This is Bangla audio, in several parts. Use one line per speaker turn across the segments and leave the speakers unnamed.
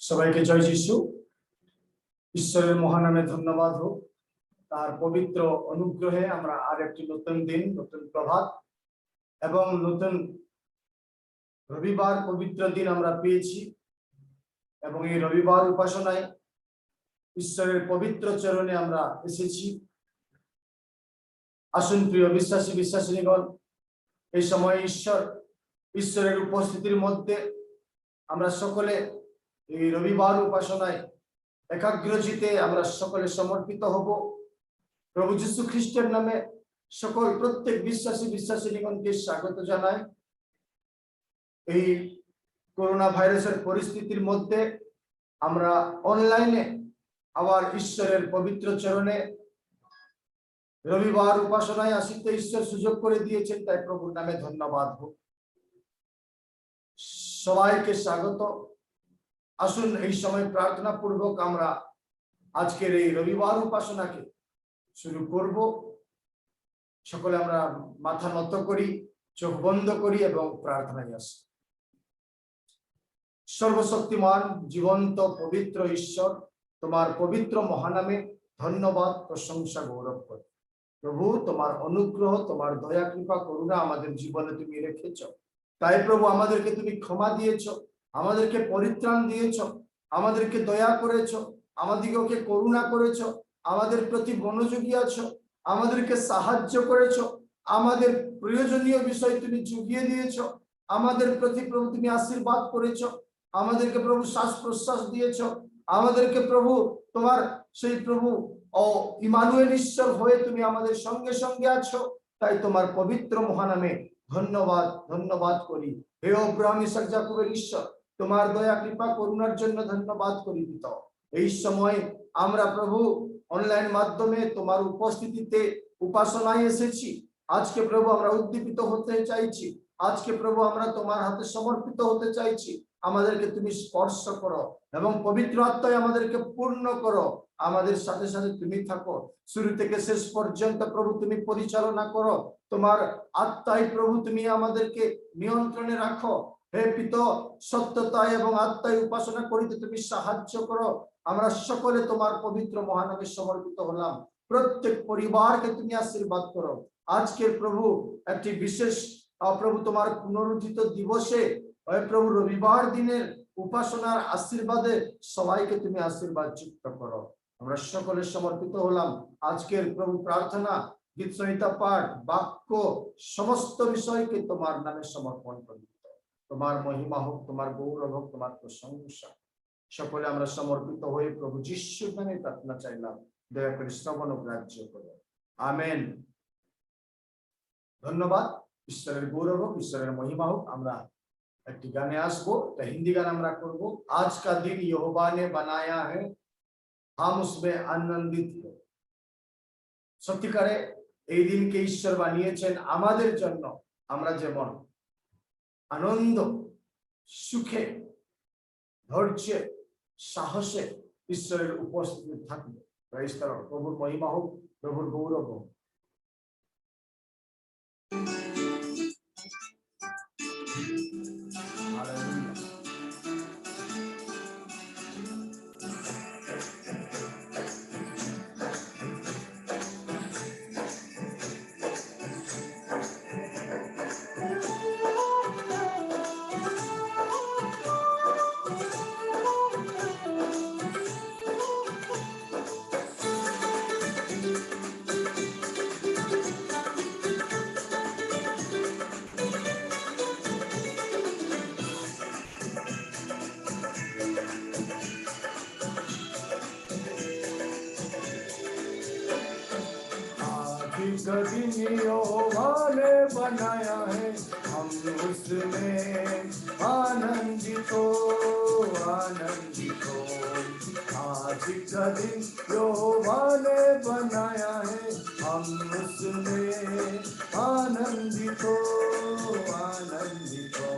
সবাইকে জয় যিশু। ঈশ্বরের মহানামে ধন্যবাদ হোক। তার পবিত্র অনুগ্রহে আমরা আর একটি নতুন দিন, নতুন প্রভাত এবং নতুন রবিবার পবিত্র দিন আমরা পেয়েছি এবং এই রবিবার উপাসনায় ঈশ্বরের পবিত্র চরণে আমরা এসেছি। আসুন প্রিয় বিশ্বাসী বিশ্বাসিনীগণ, এই সময় ঈশ্বরের উপস্থিতির মধ্যে আমরা সকলে এই রবিবার উপাসনায় একাগ্রচিতে আমরা সকলে সমর্পিত হব। প্রভু যীশু খ্রিস্টের নামে সকল প্রত্যেক বিশ্বাসী বিশ্বাসিনীগণকে স্বাগত জানাই। এই করোনা ভাইরাসের পরিস্থিতির মধ্যে আমরা অনলাইনে আবার ঈশ্বরের পবিত্র চরণে রবিবার উপাসনায় আসিতে ঈশ্বর সুযোগ করে দিয়েছেন, তাই প্রভুর নামে ধন্যবাদ হোক। সবাইকে স্বাগত। আসুন এই সময় প্রার্থনা পূর্বক আমরা আজকের এই রবিবার উপাসনাকে শুরু করব। সকলে আমরা মাথা নত করি, চোখ বন্ধ করি এবং প্রার্থনায় আসি। সর্বশক্তিমান জীবন্ত পবিত্র ঈশ্বর, তোমার পবিত্র মহানামে ধন্যবাদ, প্রশংসা, গৌরব করি। প্রভু, তোমার অনুগ্রহ, তোমার দয়া, কৃপা, করুণা আমাদের জীবনে তুমি রেখেছ। তাই প্রভু আমাদেরকে তুমি ক্ষমা দিয়েছ, আমাদেরকে পরিত্রাণ দিয়েছ, আমাদেরকে দয়া করেছ, আমাদিগকে করুণা করেছ, আমাদের প্রতি মনোযোগী আছো, আমাদেরকে সাহায্য করেছ, আমাদের প্রয়োজনীয় বিষয় তুমি জুগিয়ে দিয়েছ, আমাদের প্রতি প্রভু তুমি আশীর্বাদ করেছ, আমাদেরকে প্রভু শ্বাস প্রশ্বাস দিয়েছ, আমাদেরকে প্রভু তোমার সেই প্রভু ও ইমানুয়েল ঈশ্বর হয়ে তুমি আমাদের সঙ্গে সঙ্গে আছো। তাই তোমার পবিত্র মহানামে ধন্যবাদ ধন্যবাদ করি। হে অব্রাহাম, ইসহাক, যাকোবের ঈশ্বর, তোমার দয়া, কৃপা, করুণার জন্য ধন্যবাদ করি পিতা। এই সময় আমরা প্রভু অনলাইন মাধ্যমে তোমার উপস্থিতিতে উপাসনায় এসেছি। আজকে প্রভু আমরা উদ্দীপিত হতে চাইছি, আজকে প্রভু আমরা তোমার হাতে সমর্পিত হতে চাইছি। আমাদেরকে তুমি স্পর্শ করো এবং পবিত্র আত্মায় আমাদেরকে পূর্ণ করো। আমাদের সাথে সাথে তুমি থাকো, শুরু থেকে শেষ পর্যন্ত প্রভু তুমি পরিচালনা করো। তোমার আত্মায় প্রভু তুমি আমাদেরকে নিয়ন্ত্রণে রাখো। হে পিতা, সত্যতায় এবং আত্মায় উপাসনা করিতে তুমি সাহায্য করো। আমরা সকলে তোমার পবিত্র মহানামে সমর্পিত হলাম। প্রত্যেক পরিবারকে তুমি আশীর্বাদ করো। আজকের প্রভু একটি বিশেষ প্রভু তোমার পুনরুত্থিত দিবসে প্রভু রবিবার দিনের উপাসনার আশীর্বাদে সবাইকে তুমি আশীর্বাদ যুক্ত করো। আমরা সকলে সমর্পিত হলাম। আজকের প্রভু প্রার্থনা, গীত সংহিতা পাঠ, বাক্য সমস্ত বিষয়কে তোমার নামে সমর্পণ করি। তোমার মহিমা হোক, তোমার গৌরব হোক, তোমার প্রশংসা। সকলে আমরা সমর্পিত হয়ে প্রভু যিশুর নামে প্রার্থনা চাইলাম। দয়া করে শ্রবণ ও গ্রাহ্য করো। আমেন। ধন্যবাদ। ঈশ্বরের গৌরব হোক, ঈশ্বরের মহিমা হোক। আমরা একটি গানে আসবো, একটা হিন্দি গান আমরা করব। আজ কা দিন यहोवा ने बनाया है, हम उसमें आनंदित है। সত্যিকারে এই দিনকে ঈশ্বর বানিয়েছেন আমাদের জন্য। আমরা যেমন আনন্দ, সুখে, ধৈর্যে, সাহসে ঈশ্বরের উপস্থিতি থাকবে। Prize the lord. প্রভুর মহিমা হোক, প্রভুর গৌরব হোক। यहोवा ने बनाया है, हम उसमें आनंदित हो, आनंदित हो। आज का दिन यहोवा ने बनाया है, हम उसमें आनंदित हो, आनंदित हो।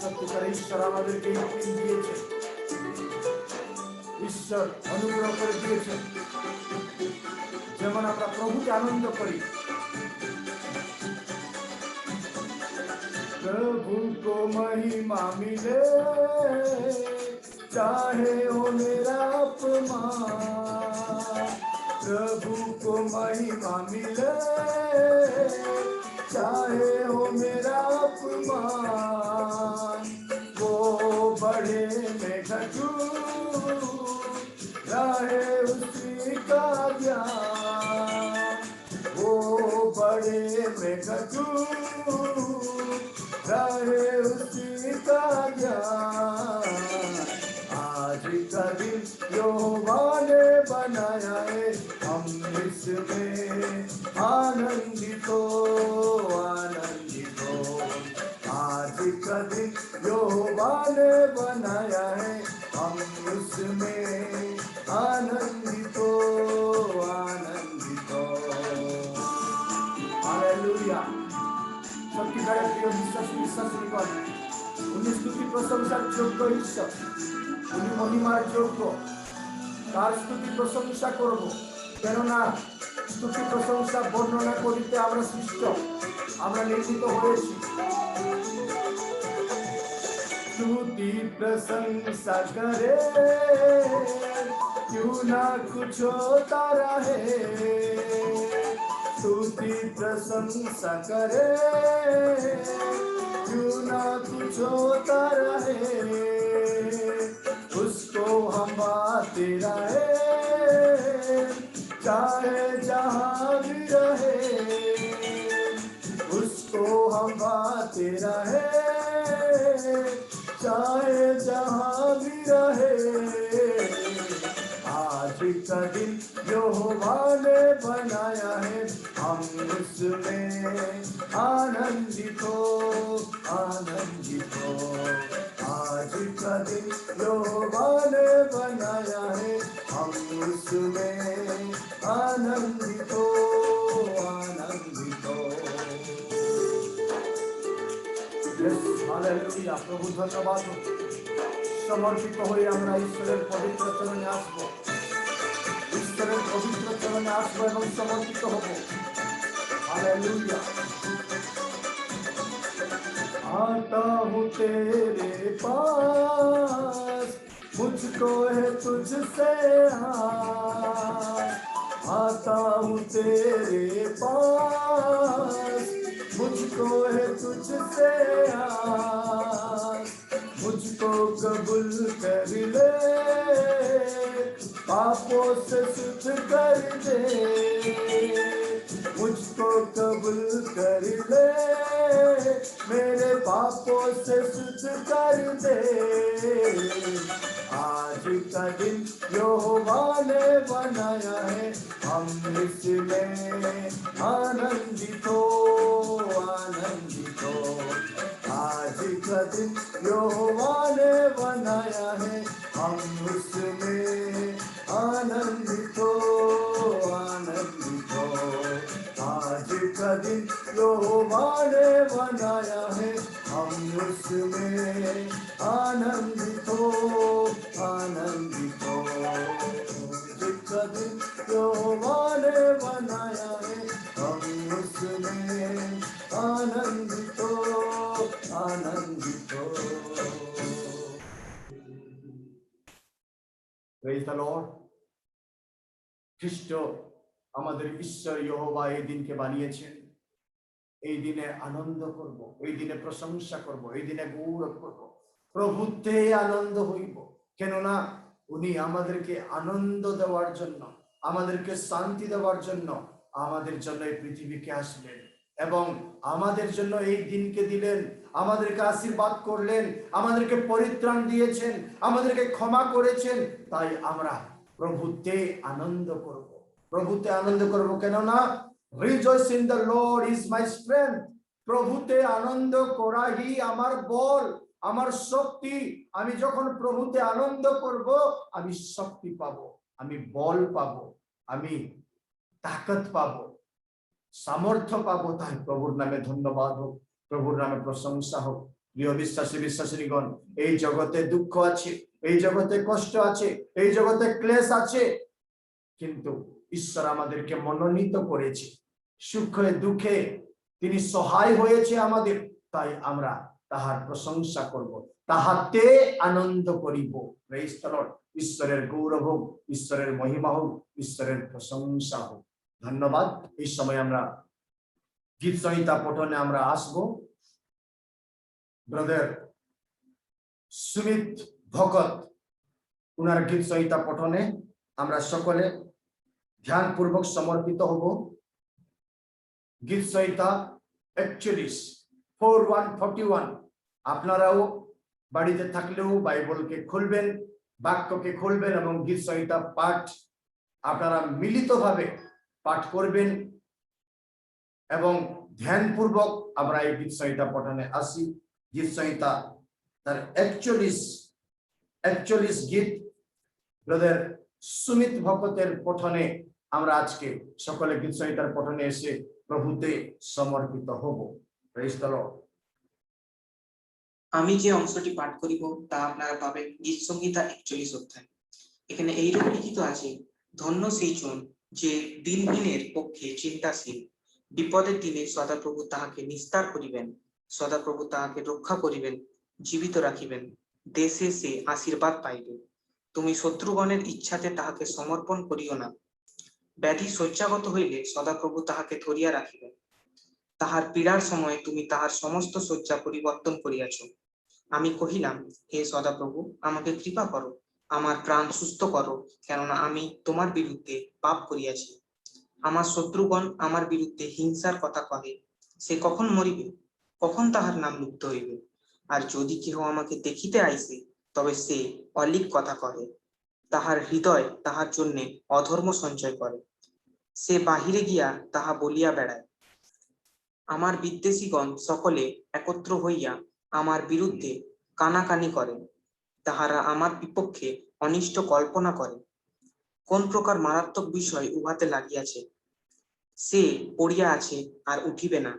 सत्यकर ईश्वर আমাদেরকে দিন দিয়েছে, ঈশ্বর অনুগ্রহ করে দিয়েছেন। যেমন আমরা প্রভুকে আনন্দ করি, प्रभु को महिमा मिले, चाहे हो मेरा अपमान। प्रभु को महिमा मिले, चाहे हो मेरा अपमान। वो बढ़े में घटू, रहे उसी का ज्ञान। वो बड़े में घटू, रहे उसी का ज्ञान। आज का दिन यहोवा ने बनाया है, हम इसमें आनंदित हो, आनंदित हो। आज का दिन यहोवा ने बनाया है, हम उसमें आनंदित हो, आनंदित हो। हालेलुया। সত্যিকারের প্রিয় বিশ্বাসীগণ, উনি স্তুতি প্রশংসার যোগ্য ঈশ্বর, উনি মহিমার যোগ্য। তার স্তুতি প্রশংসা করব, কেননা স্তুতি প্রশংসা বর্ণনা করিতে আমরা সৃষ্ট, আমরা নির্মিত হয়েছি। स्तुति प्रशंसा करे, क्यों ना कुछ होता रहे। स्तुति प्रशंसा करे, क्यों ना कुछ होता रहे। उसको हम आते रहे, चाहे जहाँ भी रहे। उसको हम आते रहे, चाहे जहाँ भी रहे। आज का दिन यहोवा ने बनाया है, हम उसमें आनंदित हो, आनंदित हो। आज का दिन यहोवा ने बनाया है, हम उसमें आनंदित हो, आनंदित हो। हालेलुया। प्रभु धन्यवाद। समर्पित হয়ে আমরা ঈশ্বরের পবিত্র চরণে আসব, ঈশ্বরের পবিত্র চরণে আসব এবং সমর্পিত হব। हालेलुया। आता हूँ तेरे पास, मुझको है तुझसे आता हूँ तेरे पास, मुझको है तुझसे मुझको कबूल कर ले, पापों से शुद्ध कर दे। मुझको कबूल कर ले, मेरे पापों से शुद्ध कर दे। आज का दिन यहोवा ने बनाया है, हम इसमें आनंदित हो, आनंदित हो। आज का दिन यहोवा ने बनाया है, हम उसमें आनंदित हो, आनंदित हो। आज का दिन यहोवा ने बनाया है, हम उसमें आनंदित हो, आनंदित हो। आज का दिन यहोवा ने बनाया है, हम उसमें आनंदित हो, आनंदित हो। Praise the Lord. খ্রিস্ট আমাদের ঈশ্বর ইহোবা এই দিনকে বানিয়েছেন। এই দিনে আনন্দ করব, এই দিনে প্রশংসা করব, এই দিনে গৌরব করব, প্রভুতে আনন্দ হইব। কেননা উনি আমাদেরকে আনন্দ দেওয়ার জন্য, আমাদেরকে শান্তি দেওয়ার জন্য আমাদের জন্য এই পৃথিবীকে আসলেন এবং আমাদের জন্য এই দিনকে দিলেন, আমাদেরকে আশীর্বাদ করলেন, আমাদেরকে পরিত্রাণ দিয়েছেন, আমাদেরকে ক্ষমা করেছেন। তাই আমরা প্রভুতে আনন্দ করব, প্রভুতে আনন্দ করব। কেননা rejoice in the Lord is my strength. প্রভুতে আনন্দ করাই আমার বল, আমার শক্তি। আমি যখন প্রভুতে আনন্দ করব, আমি শক্তি পাবো, আমি বল পাবো, আমি তাকত পাবো, সামর্থ্য পাবো। তাই প্রভুর নামে ধন্যবাদ হোক, প্রভুর নামে প্রশংসা হোক। প্রিয় বিশ্বাসী বিশ্বাসীগণ, এই জগতে দুঃখ আছে, এই জগতে কষ্ট আছে, এই জগতে ক্লেশ আছে, কিন্তু ঈশ্বর আমাদেরকে মনোনীত করেছে। সুখে দুঃখে তিনি সহায় হয়েছে আমাদের। তাই আমরা তাহার প্রশংসা করব, তাহাতে আনন্দ করিব। Praise the Lord. ঈশ্বরের গৌরব হোক, ঈশ্বরের মহিমা হোক, ঈশ্বরের প্রশংসা হোক। ধন্যবাদ। এই সময় আমরা গীত সংহিতা পঠনে আমরা আসব। ব্রাদার সুমিত ভগত উনার গীত সংহিতা পঠনে আমরা সকলে ধ্যানপূর্বক সমর্পিত হব। গীত সংহিতা 41 আপনারাও বাড়িতে থাকলেও বাইবেলকে খুলবেন, বাক্যকে খুলবেন এবং গীত সংহিতা পাঠ আপনারা মিলিতভাবে পাঠ করবেন এবং ধ্যানপূর্বক আমরা এই গীত সংহিতা পঠনে আসি। গীত সংহিতা তার 41 গীত ব্রাদার সুমিত ভগতের পঠনে আমরা আজকে সকলে গীত সংহিতার পঠনে এসে প্রভুতে সমর্পিত হব। Praise the Lord.
আমি যে অংশটি পাঠ করিব তা আপনারা পাবেন গীত সংহিতা 41 অধ্যায়। এখানে এইরকম লিখিত আছে, ধন্য সেই জন যে দিনহীনের পক্ষে চিন্তাশীল, বিপদের দিনে সদাপ্রভু তাহাকে নিস্তার করিবেন, সদাপ্রভু তাহাকে রক্ষা করিবেন, জীবিত রাখিবেন, দেশে সে আশীর্বাদ পাইবে। তুমি শত্রুগণের ইচ্ছাতে তাহাকে সমর্পণ করিও না, ব্যাধি শয্যাগত হইলে সদাপ্রভু তাহাকে ধরিয়া রাখিবেন। তাহার পীড়ার সময় তুমি তাহার সমস্ত শয্যা পরিবর্তন করিয়াছ। আমি কহিলাম, হে সদাপ্রভু, আমাকে কৃপা করো, আমার প্রাণ সুস্থ করো, কেননা আমি তোমার বিরুদ্ধে পাপ করিয়াছি। আমার শত্রুগণ আমার বিরুদ্ধে হিংসার কথা কহে, সে কখন মরিবে, কখন তাহার নাম লুপ্ত হইবে? আর যদি কেহ আমাকে দেখিতে আইসে, তবে সে অলিক কথা কহে, তাহার হৃদয় তাহার জন্য অধর্ম সঞ্চয় করে, সে বাহিরে গিয়া তাহা বলিয়া বেড়ায়। আমার বিদ্বেষীগণ সকলে একত্র হইয়া আমার বিরুদ্ধে কানাকানি করে, তাহারা আমার বিপক্ষে অনিষ্ট কল্পনা করে। কোন প্রকার মারাত্মক বিষয় উহাতে লাগিয়াছে, সে পড়িয়া আছে আর উঠিবে না।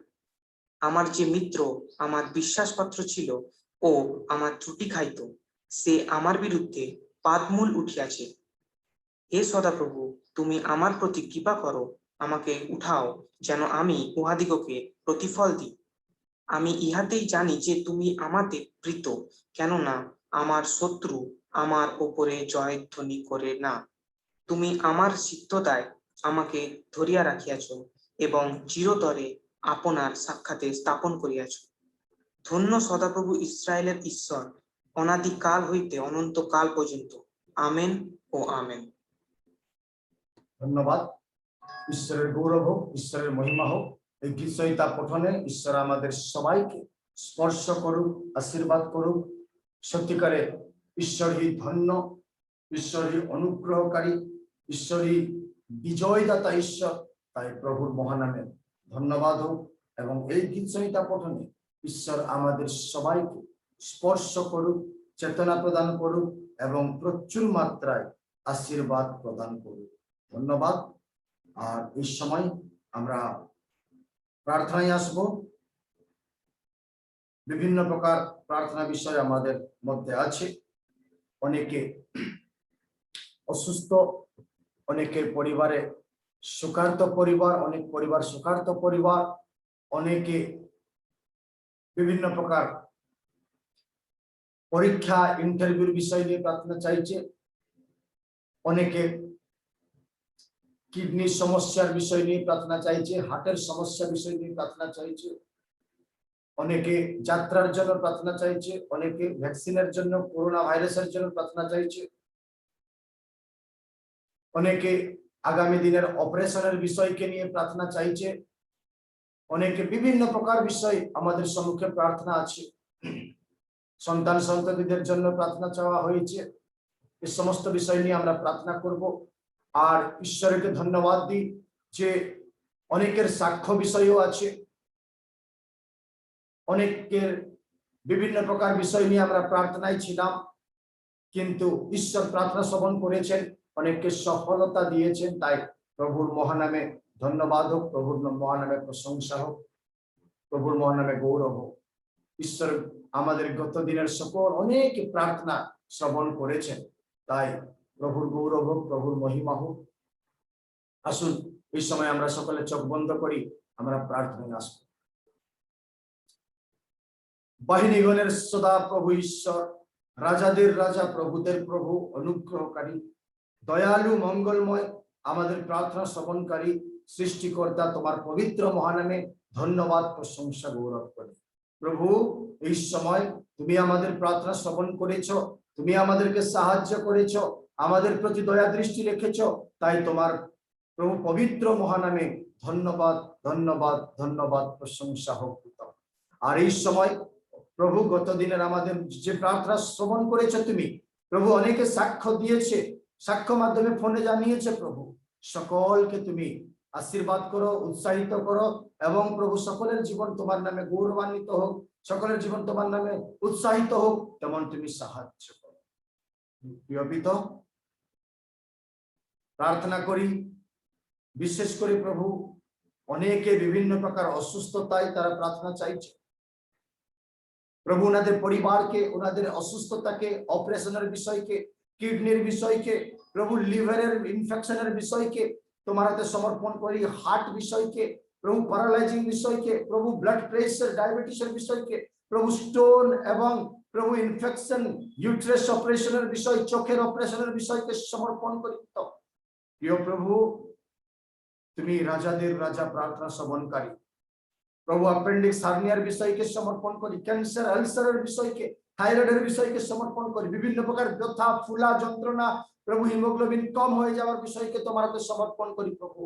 আমার যে মিত্র আমার বিশ্বাসপাত্র ছিল ও আমার ত্রুটি খাইত, সে আমার বিরুদ্ধে পাদমূল উঠিয়াছে। হে সদাপ্রভু, তুমি আমার প্রতি কৃপা করো, আমাকে উঠাও, যেন আমি উহাদিগকে প্রতিফল দিই। আমি ইহাতেই জানি যে তুমি আমাতে প্রীত, কেননা আমার শত্রু আমার ওপরে জয়ধ্বনি করে না। তুমি আমার সিদ্ধতায় আমাকে ধরিয়া রাখিয়াছ এবং চিরতরে আপনার সাক্ষাতে স্থাপন করিয়াছ। ধন্য সদাপ্রভু ইসরায়েলের ঈশ্বর, অনাদিকাল হইতে অনন্তকাল পর্যন্ত। আমেন ও আমেন।
ধন্যবাদ। ঈশ্বরের গৌরব হোক, ঈশ্বরের মহিমা হোক। এই গীত সংহিতা পঠনে ঈশ্বর আমাদের সবাইকে স্পর্শ করুক, আশীর্বাদ করুক। সত্যিকারে ঈশ্বরই ধন্য, ঈশ্বরই অনুগ্রহকারী, ঈশ্বরই বিজয়দাতা ঈশ্বর। তাই প্রভুর মহানামে ধন্যবাদ হোক। এবং এই গীত সংহিতা পঠনে ঈশ্বর আমাদের সবাইকে স্পর্শ করুক, চেতনা প্রদান করুক এবং প্রচুর মাত্রায় আশীর্বাদ প্রদান করুক। ধন্যবাদ। আর এই সময় আমরা প্রার্থনায় আসব। বিভিন্ন প্রকার প্রার্থনা বিষয় আমাদের মধ্যে আছে। অনেকে অসুস্থ, অনেকের পরিবারে শোকার্ত পরিবার, অনেক পরিবার শোকার্ত পরিবার, অনেকে বিভিন্ন প্রকার পরীক্ষা ইন্টারভিউর বিষয় নিয়ে প্রার্থনা চাইছে, অনেকে কিডনির সমস্যার বিষয় নিয়ে প্রার্থনা চাইছে, হার্টের সমস্যা বিষয় নিয়ে প্রার্থনা চাইছে, অনেকে যাত্রার জন্য প্রার্থনা চাইছে, অনেকে ভ্যাকসিনের জন্য, করোনা ভাইরাসের জন্য প্রার্থনা চাইছে, অনেকে আগামী দিনের অপারেশনের বিষয়কে নিয়ে প্রার্থনা চাইছে, অনেকে বিভিন্ন প্রকার বিষয় আমাদের সম্মুখে প্রার্থনা আছে। সন্তান সন্ততিদের জন্য প্রার্থনা চাওয়া হয়েছে। এই সমস্ত বিষয় নিয়ে আমরা প্রার্থনা করব। আর ঈশ্বরকে ধন্যবাদ দিই যে অনেকের সাক্ষ্য বিষয়ও আছে, অনেকের বিভিন্ন প্রকার বিষয় নিয়ে আমরা প্রার্থনায় ছিলাম, কিন্তু ঈশ্বর প্রার্থনা শ্রবণ করেছেন, অনেককে সফলতা দিয়েছেন। তাই প্রভুর মহানামে ধন্যবাদ হোক, প্রভুর মহানামে প্রশংসা হোক, প্রভুর মহানামে গৌরব হোক। ঈশ্বর আমাদের গত দিনের সকল অনেক প্রার্থনা শ্রবণ করেছেন, তাই প্রভুর গৌরব হোক, প্রভুর মহিমা হোক। আসুন এই সময় আমরা সকলে চোখ বন্ধ করি, আমরা প্রার্থনায় আসবো। বাহিনীগণের সদা প্রভু ঈশ্বর, রাজাদের রাজা, প্রভুদের প্রভু, অনুগ্রহকারী, দয়ালু, মঙ্গলময়, আমাদের প্রার্থনা শ্রবণকারী সৃষ্টিকর্তা, তোমার পবিত্র মহানামে ধন্যবাদ, প্রশংসা, গৌরব করি। প্রভু, এই সময় তুমি আমাদের প্রার্থনা শ্রবণ করেছো, তুমি আমাদেরকে সাহায্য করেছো, আমাদের প্রতি দয়া দৃষ্টি রেখেছো, তাই তোমার প্রভু পবিত্র মহানামে ধন্যবাদ, ধন্যবাদ, ধন্যবাদ, প্রশংসা হোক। আর এই সময় প্রভু, গত দিনের আমাদের যে প্রার্থনা শ্রবণ করেছো তুমি প্রভু, অনেকে সাক্ষ্য দিয়েছে, সাক্ষ্য মাধ্যমে ফোনে জানিয়েছে প্রভু, সকলকে তুমি আশীর্বাদ করো, উৎসাহিত করো, এবং প্রভু সকলের জীবন তোমার নামে গৌরবান্বিত হোক, সকলের জীবন তোমার নামে উৎসাহিত হোক, তেমন তুমি সাহায্য করো। প্রিয় পিতা, প্রার্থনা করি বিশেষ করে প্রভু, অনেকে বিভিন্ন প্রকার অসুস্থতায় তারা প্রার্থনা চাইছে প্রভু, ওনাদের পরিবারকে, ওনাদের অসুস্থতাকে, অপারেশনের বিষয়কে, কিডনির বিষয়কে, প্রভু লিভারের ইনফেকশনের বিষয়কে তোমার হাতে সমর্পণ করি, হার্ট বিষয়কে প্রভু, প্যারালাইজিং বিষয়কে প্রভু, ব্লাড প্রেসার, ডায়াবেটিসের বিষয়কে প্রভু, স্টোন এবং প্রভু ইনফেকশন, ইউট্রাস অপারেশনের বিষয়, চোখের অপারেশনের বিষয়কে সমর্পণ করি। প্রিয় প্রভু, তুমি রাজাদের রাজা, প্রার্থনা শ্রবণকারী প্রভু, অ্যাপেন্ডিক্স হার্নিয়ার বিষয়কে সমর্পণ করি, ক্যান্সার, আলসারের বিষয়কে, থাইরয়েডের বিষয়কে সমর্পণ করি, বিভিন্ন প্রকার ব্যথা, ফুলা, যন্ত্রণা প্রভু, হিমোগ্লোবিন কম হয়ে যাওয়ার বিষয়কে তোমার হাতে সমর্পণ করি। প্রভু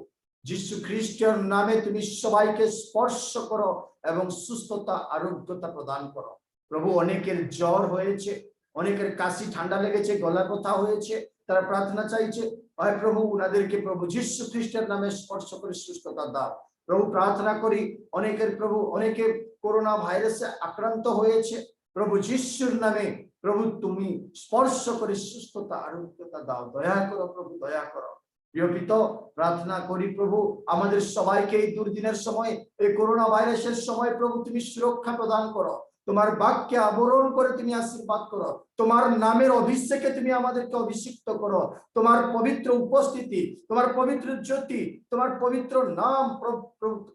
যীশু খ্রিস্টের নামে তুমি সবাইকে স্পর্শ করো এবং সুস্থতা, আরোগ্যতা প্রদান করো। প্রভু, অনেকের জ্বর হয়েছে, অনেকের কাশি, ঠান্ডা লেগেছে, গলা ব্যথা হয়েছে, তারা প্রার্থনা চাইছে, হয় প্রভু ওনাদেরকে প্রভু যীশু খ্রিস্টের নামে স্পর্শ করে সুস্থতা দাও। প্রভু, প্রার্থনা করি অনেকের প্রভু, অনেকে করোনা ভাইরাসে আক্রান্ত হয়েছে, প্রভু যিশুর নামে প্রভু তুমি স্পর্শ করে সুস্থতা, আরোগ্যতা দাও, দয়া করো প্রভু, দয়া করো। প্রিয় পিতা, প্রার্থনা করি প্রভু, আমাদের সবাইকে এই দুর্দিনের সময়, এই করোনা ভাইরাসের সময় প্রভু তুমি সুরক্ষা প্রদান করো, তোমার বাক্যে আবরণ করে তুমি আশীর্বাদ করো, তোমার নামের অভিষেকে তুমি আমাদেরকে অভিষিক্ত করো, তোমার পবিত্র উপস্থিতি, তোমার পবিত্র জ্যোতি, তোমার পবিত্র নাম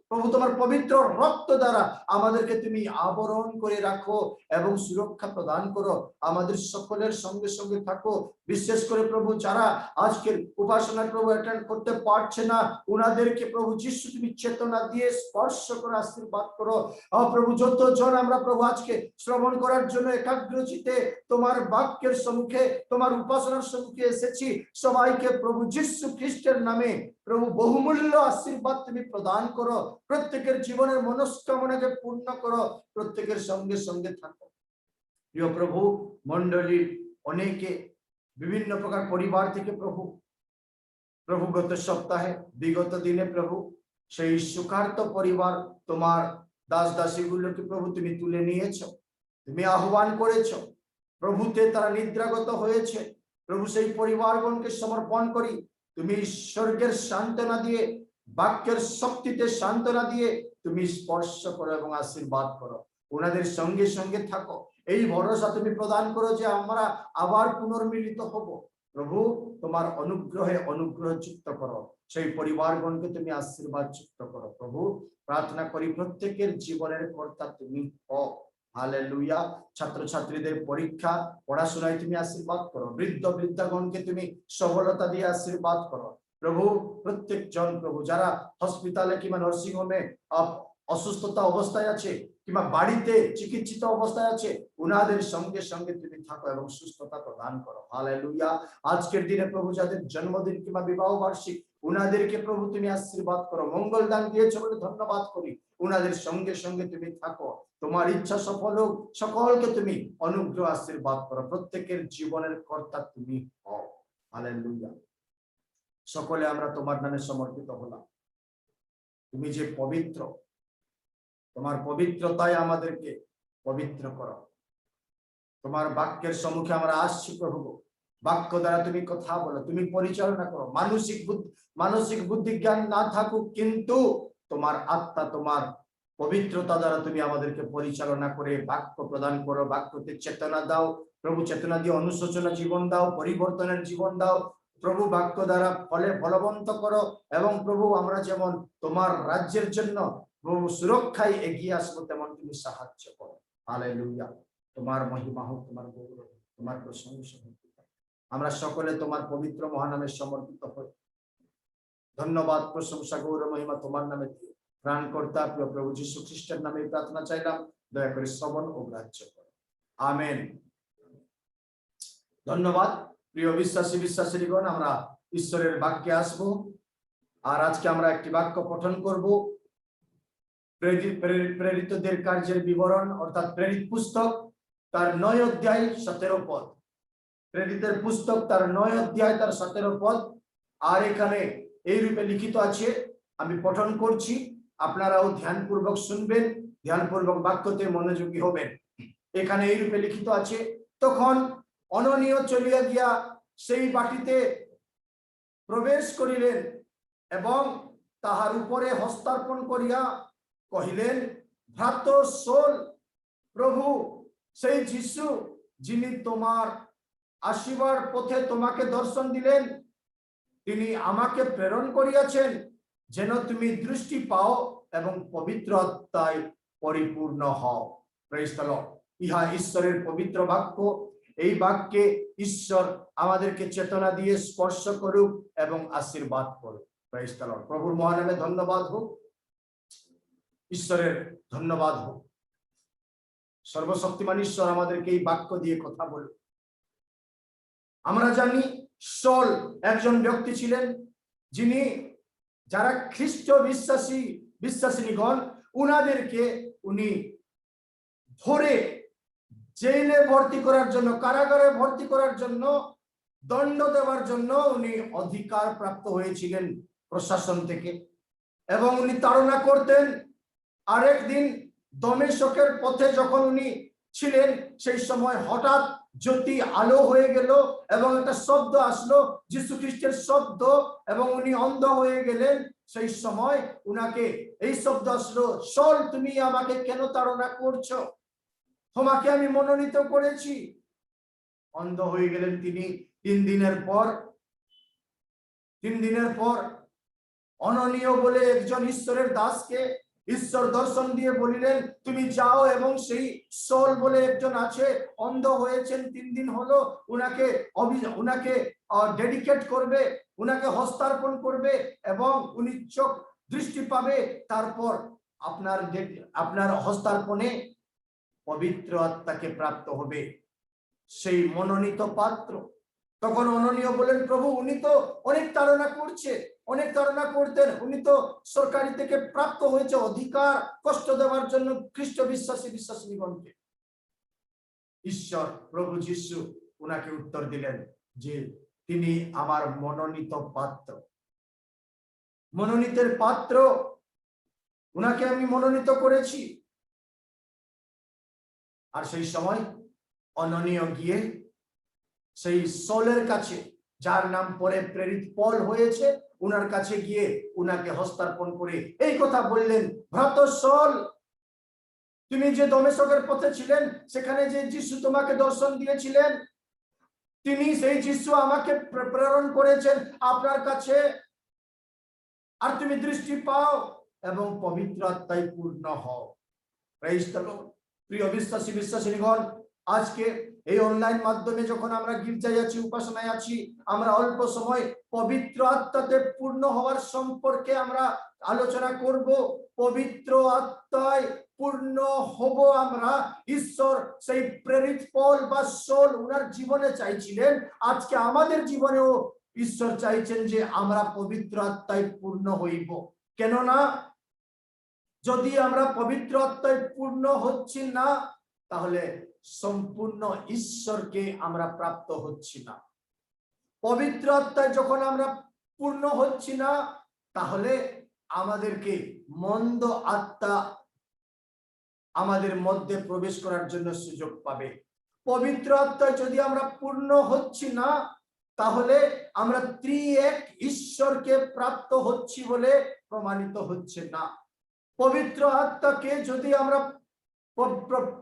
প্রভু, তোমার পবিত্র রক্ত দ্বারা আমাদেরকে তুমি আবরণ করে রাখো এবং সুরক্ষা প্রদান করো। আমাদের সকলের সঙ্গে সঙ্গে থাকো, বিশেষ করে প্রভু যারা আজকের উপাসনা প্রভু অ্যাটেন্ড করতে পারছে না, উনাদেরকে প্রভু যিশু তুমি চেতনা দিয়ে স্পর্শ করে আশীর্বাদ করো। প্রভু, যতজন আমরা প্রভু আজকে শ্রবণ করার জন্য একাগ্রচিতে তোমার বাক্যের সম্মুখে, তোমার উপাসনার সম্মুখে এসেছি, সবাইকে প্রভু যীশু খ্রিস্টের নামে প্রভু বহুমূল্য আশীর্বাদ তুমি প্রদান করো, প্রত্যেকের জীবনের মনস্কামনাকে পূর্ণ করো, প্রত্যেকের সঙ্গে সঙ্গে থাকো। প্রিয় প্রভু, মন্ডলীর অনেকে বিভিন্ন প্রকার পরিবার থেকে প্রভু গত সপ্তাহে, বিগত দিনে প্রভু সেই সুখার্ত পরিবার তোমার দাস দাসীগুলোকে প্রভু তুমি তুলে নিয়েছো, তুমি আহ্বান করেছো প্রভুতে, তারা নিদ্রাগত হয়েছে প্রভু, সেই পরিবারগণকে সমর্পণ করি, তুমি স্বর্গের সান্ত্বনা দিয়ে, বাক্যের শক্তিতে সান্ত্বনা দিয়ে তুমি স্পর্শ করো এবং আশীর্বাদ করো, ওনাদের সঙ্গে সঙ্গে থাকো, এই ভরসা তুমি প্রদান করো যে আমরা আবার পুনর্মিলিত হব। প্রভু, তোমার অনুগ্রহে অনুগ্রহ যুক্ত করো, সেই পরিবারগণকে তুমি আশীর্বাদ যুক্ত করো। প্রভু, প্রার্থনা করি প্রত্যেকের জীবনের কর্তা তুমি হও। হালেলুয়া। ছাত্রছাত্রীদের পরীক্ষা পড়াশোনায় তুমি আশীর্বাদ করো, বৃদ্ধ বৃদ্ধাগণকে তুমি সফলতা দিয়ে আশীর্বাদ করো। প্রভু, প্রত্যেকজন প্রভু যারা হসপিটালে কিংবা নার্সিং হোমে অসুস্থতা অবস্থায় আছে কিংবা বাড়িতে চিকিৎসিত অবস্থায় আছে, উনাদের সঙ্গে সঙ্গে তুমি থাকো এবং সুস্থতা প্রদান করো। হালেলুয়া। আজকের দিনে প্রভু যাদের জন্মদিন কিংবা বিবাহ বার্ষিক, উনাদেরকে প্রভু তুমি আশীর্বাদ করো, মঙ্গল দান দিয়েছো বলে ধন্যবাদ করি, উনাদের সঙ্গে সঙ্গে তুমি থাকো, তোমার ইচ্ছা সফল হোক, সকলকে তুমি অনুগ্রহ আশীর্বাদ করো, প্রত্যেকের জীবনের কর্তা তুমি হও। হালেলুয়া। সকলে আমরা তোমার নামে সমর্পিত হলাম। তুমি যে পবিত্র, তোমার পবিত্রতায় আমাদেরকে পবিত্র করো। তোমার বাক্যের সম্মুখে আমরা আসছি প্রভু, বাক্য দ্বারা তুমি কথা বলো, তুমি পরিচালনা করো, মানসিক বুদ্ধি জ্ঞান না থাকুক, কিন্তু তোমার আত্মা, তোমার পবিত্রতা দ্বারা তুমি আমাদেরকে পরিচালনা করে বাক্য প্রদান করো, বাক্যতে চেতনা দাও প্রভু, চেতনা দিয়ে অনুশোচনা জীবন দাও, পরিবর্তনের জীবন দাও প্রভু, বাক্য দ্বারা ফলে ফলবন্ত করো, এবং প্রভু আমরা যেমন তোমার রাজ্যের জন্য প্রভু সুরক্ষায় এগিয়ে আসবো, তেমন তুমি সাহায্য করো। হালেলুয়া। তোমার মহিমা হোক, তোমার গৌরব, তোমার প্রশংসা হোক। আমরা সকলে তোমার পবিত্র মহানামে সমর্পিত হই। ধন্যবাদ, প্রশংসা, গৌরব, মহিমা তোমার নামে দিয়ে প্রাণকর্তা প্রিয় প্রভু যীশু খ্রিস্টের নামে প্রার্থনা চাইলাম। দয়া করে শ্রবণ ও গ্রাহ্য করো। আমেন। ধন্যবাদ প্রিয় বিশ্বাসী বিশ্বাসীগণ, আমরা ঈশ্বরের বাক্যে আসবো। আর আজকে আমরা একটি বাক্য পঠন করব। প্রেরিতদের কার্যের বিবরণ অর্থাৎ প্রেরিত পুস্তক তার 9 অধ্যায় 17 পদ। প্রেরিতের পুস্তক তার 9 অধ্যায় তার 17 পদ। আর এখানে এই রূপে লিখিত আছে, আমি পঠন করছি, আপনারাও ধ্যানপূর্বক শুনবেন, ধ্যানপূর্বক বাক্যতে মনোযোগী হবেন। এখানে এই রূপে লিখিত আছে, তখন অননীয় চলিয়া গিয়া সেই বাটিতে প্রবেশ করিলেন এবং তাহার উপরে হস্তার্পণ করিয়া কহিলেন, ভ্রাত শোল, প্রভু সেই যিশু যিনি তোমার আসিবার পথে তোমাকে দর্শন দিলেন, তিনি আমাকে প্রেরণ করিয়াছেন যেন তুমি দৃষ্টি পাও এবং পবিত্র আত্মায় পরিপূর্ণ হও। Praise the lord. ইহা ঈশ্বরের পবিত্র বাক্য। এই বাক্যে ঈশ্বর আমাদেরকে চেতনা দিয়ে স্পর্শ করুক এবং আশীর্বাদ করুক। Praise the lord. প্রভুর মহানামে ধন্যবাদ হোক, ঈশ্বরের ধন্যবাদ হোক। সর্বশক্তিমান ঈশ্বর আমাদেরকে এই বাক্য দিয়ে কথা বলুক। আমরা জানি শল একজন ব্যক্তি ছিলেন, যিনি যারা খ্রিস্ট বিশ্বাসীগণ উনাদেরকে উনি ধরে জেলে ভর্তি করার জন্য, কারাগারে ভর্তি করার জন্য, দণ্ড দেওয়ার জন্য উনি অধিকার প্রাপ্ত হয়েছিলেন প্রশাসন থেকে, এবং উনি তাড়না করতেন। আরেকদিন দমেশকের পথে যখন উনি ছিলেন, সেই সময় হঠাৎ জ্যোতি আলো হয়ে গেল এবং একটা শব্দ আসলো, যীশু খ্রিস্টের শব্দ, এবং উনি অন্ধ হয়ে গেলেন। সেই সময় উনাকে এই শব্দ আসলো, শল তুমি আমাকে কেন তাড়না করছো, তোমাকে আমি মনোনীত করেছি। অন্ধ হয়ে গেলেন তিনি। 3 দিনের পর অননীয় বলে একজন ঈশ্বরের দাসকে ঈশ্বর দর্শন দিয়ে বলিলেন, তুমি যাও এবং সেই শল বলে একজন আছে, অন্ধ হয়েছেন 3 দিন হলো, উনাকে ডেডিকেট করবে, উনাকে হস্তার্পণ করবে এবং উনি চোখ দৃষ্টি পাবে। তারপর আপনার হস্তার্পণে পবিত্র আত্মাকে প্রাপ্ত হবে সেই মনোনীত পাত্র। তখন অননীয় বলেন, প্রভু উনি তো অনেক তাড়না করতেন, উনি তো সরকারি থেকে প্রাপ্ত হয়েছে অধিকার কষ্ট দেওয়ার জন্য খ্রিস্ট বিশ্বাসীগণকে। ঈশ্বর প্রভু যিশু উনাকে উত্তর দিলেন যে তিনি আমার মনোনীত পাত্র, মনোনীতের পাত্র, উনাকে আমি মনোনীত করেছি। আর সেই সময় অননীয় গিয়ে সেই শলের কাছে, যার নাম পরে প্রেরিত পল হয়েছে, উনার কাছে গিয়ে উনাকে হস্তার্পণ করে এই কথা বললেন, ভ্রাত শল, তুমি যে দমেশকের পথে ছিলেন, সেখানে যে যিশু তোমাকে দর্শন দিয়েছিলেন, তিনি সেই যিশু আমাকে প্রেরণ করেছেন আপনার কাছে, আর তুমি দৃষ্টি পাও এবং পবিত্র আত্মায় পূর্ণ হও। Praise the lord. প্রিয় বিশ্বাসীগণ, আজকে এই অনলাইন মাধ্যমে যখন আমরা গির্জায় আছি, উপাসনায় আছি, আমরা অল্প সময় পবিত্র আত্মাতে পূর্ণ হওয়ার সম্পর্কে আমরা আলোচনা করব। পবিত্র আত্মায় পূর্ণ হব আমরা। ঈশ্বর সেই প্রেরিত পল বা শল উনার জীবনে চাইছিলেন, আজকে আমাদের জীবনেও ঈশ্বর চাইছেন যে আমরা পবিত্র আত্মায় পূর্ণ হইব। কেননা যদি আমরা পবিত্র আত্মায় পূর্ণ হচ্ছি না, তাহলে সম্পূর্ণ ঈশ্বরকে আমরা প্রাপ্ত হচ্ছি না। পবিত্র আত্মায় যখন আমরা পূর্ণ হচ্ছি না, তাহলে আমাদেরকে মন্দ আত্মা আমাদের মধ্যে প্রবেশ করার জন্য সুযোগ পাবে। পবিত্র আত্মায় যদি আমরা পূর্ণ হচ্ছি না, তাহলে আমরা ত্রিএক ঈশ্বরকে প্রাপ্ত হচ্ছি বলে প্রমাণিত হচ্ছে না। পবিত্র আত্মাকে যদি আমরা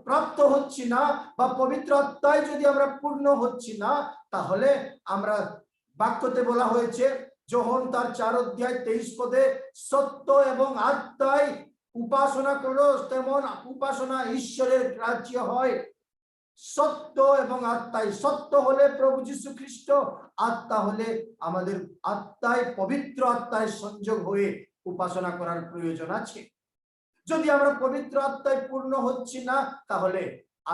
প্রাপ্ত হচ্ছি না, বা পবিত্র আত্মায় যদি আমরা পূর্ণ হচ্ছি না, তাহলে আমরা, বাক্যতে বলা হয়েছে যোহন তার 4 অধ্যায় 23 পদে, সত্য এবং আত্মায় উপাসনা করো, তেমন উপাসনা ঈশ্বরের রাজ্য হয় সত্য এবং আত্মায়। সত্য হলে প্রভু যীশু খ্রিস্ট, আত্মা হলে আমাদের আত্মায়, পবিত্র আত্মায় সংযোগ হয়ে উপাসনা করার প্রয়োজন আছে। যদি আমরা পবিত্র আত্মায় পূর্ণ হচ্ছি না, তাহলে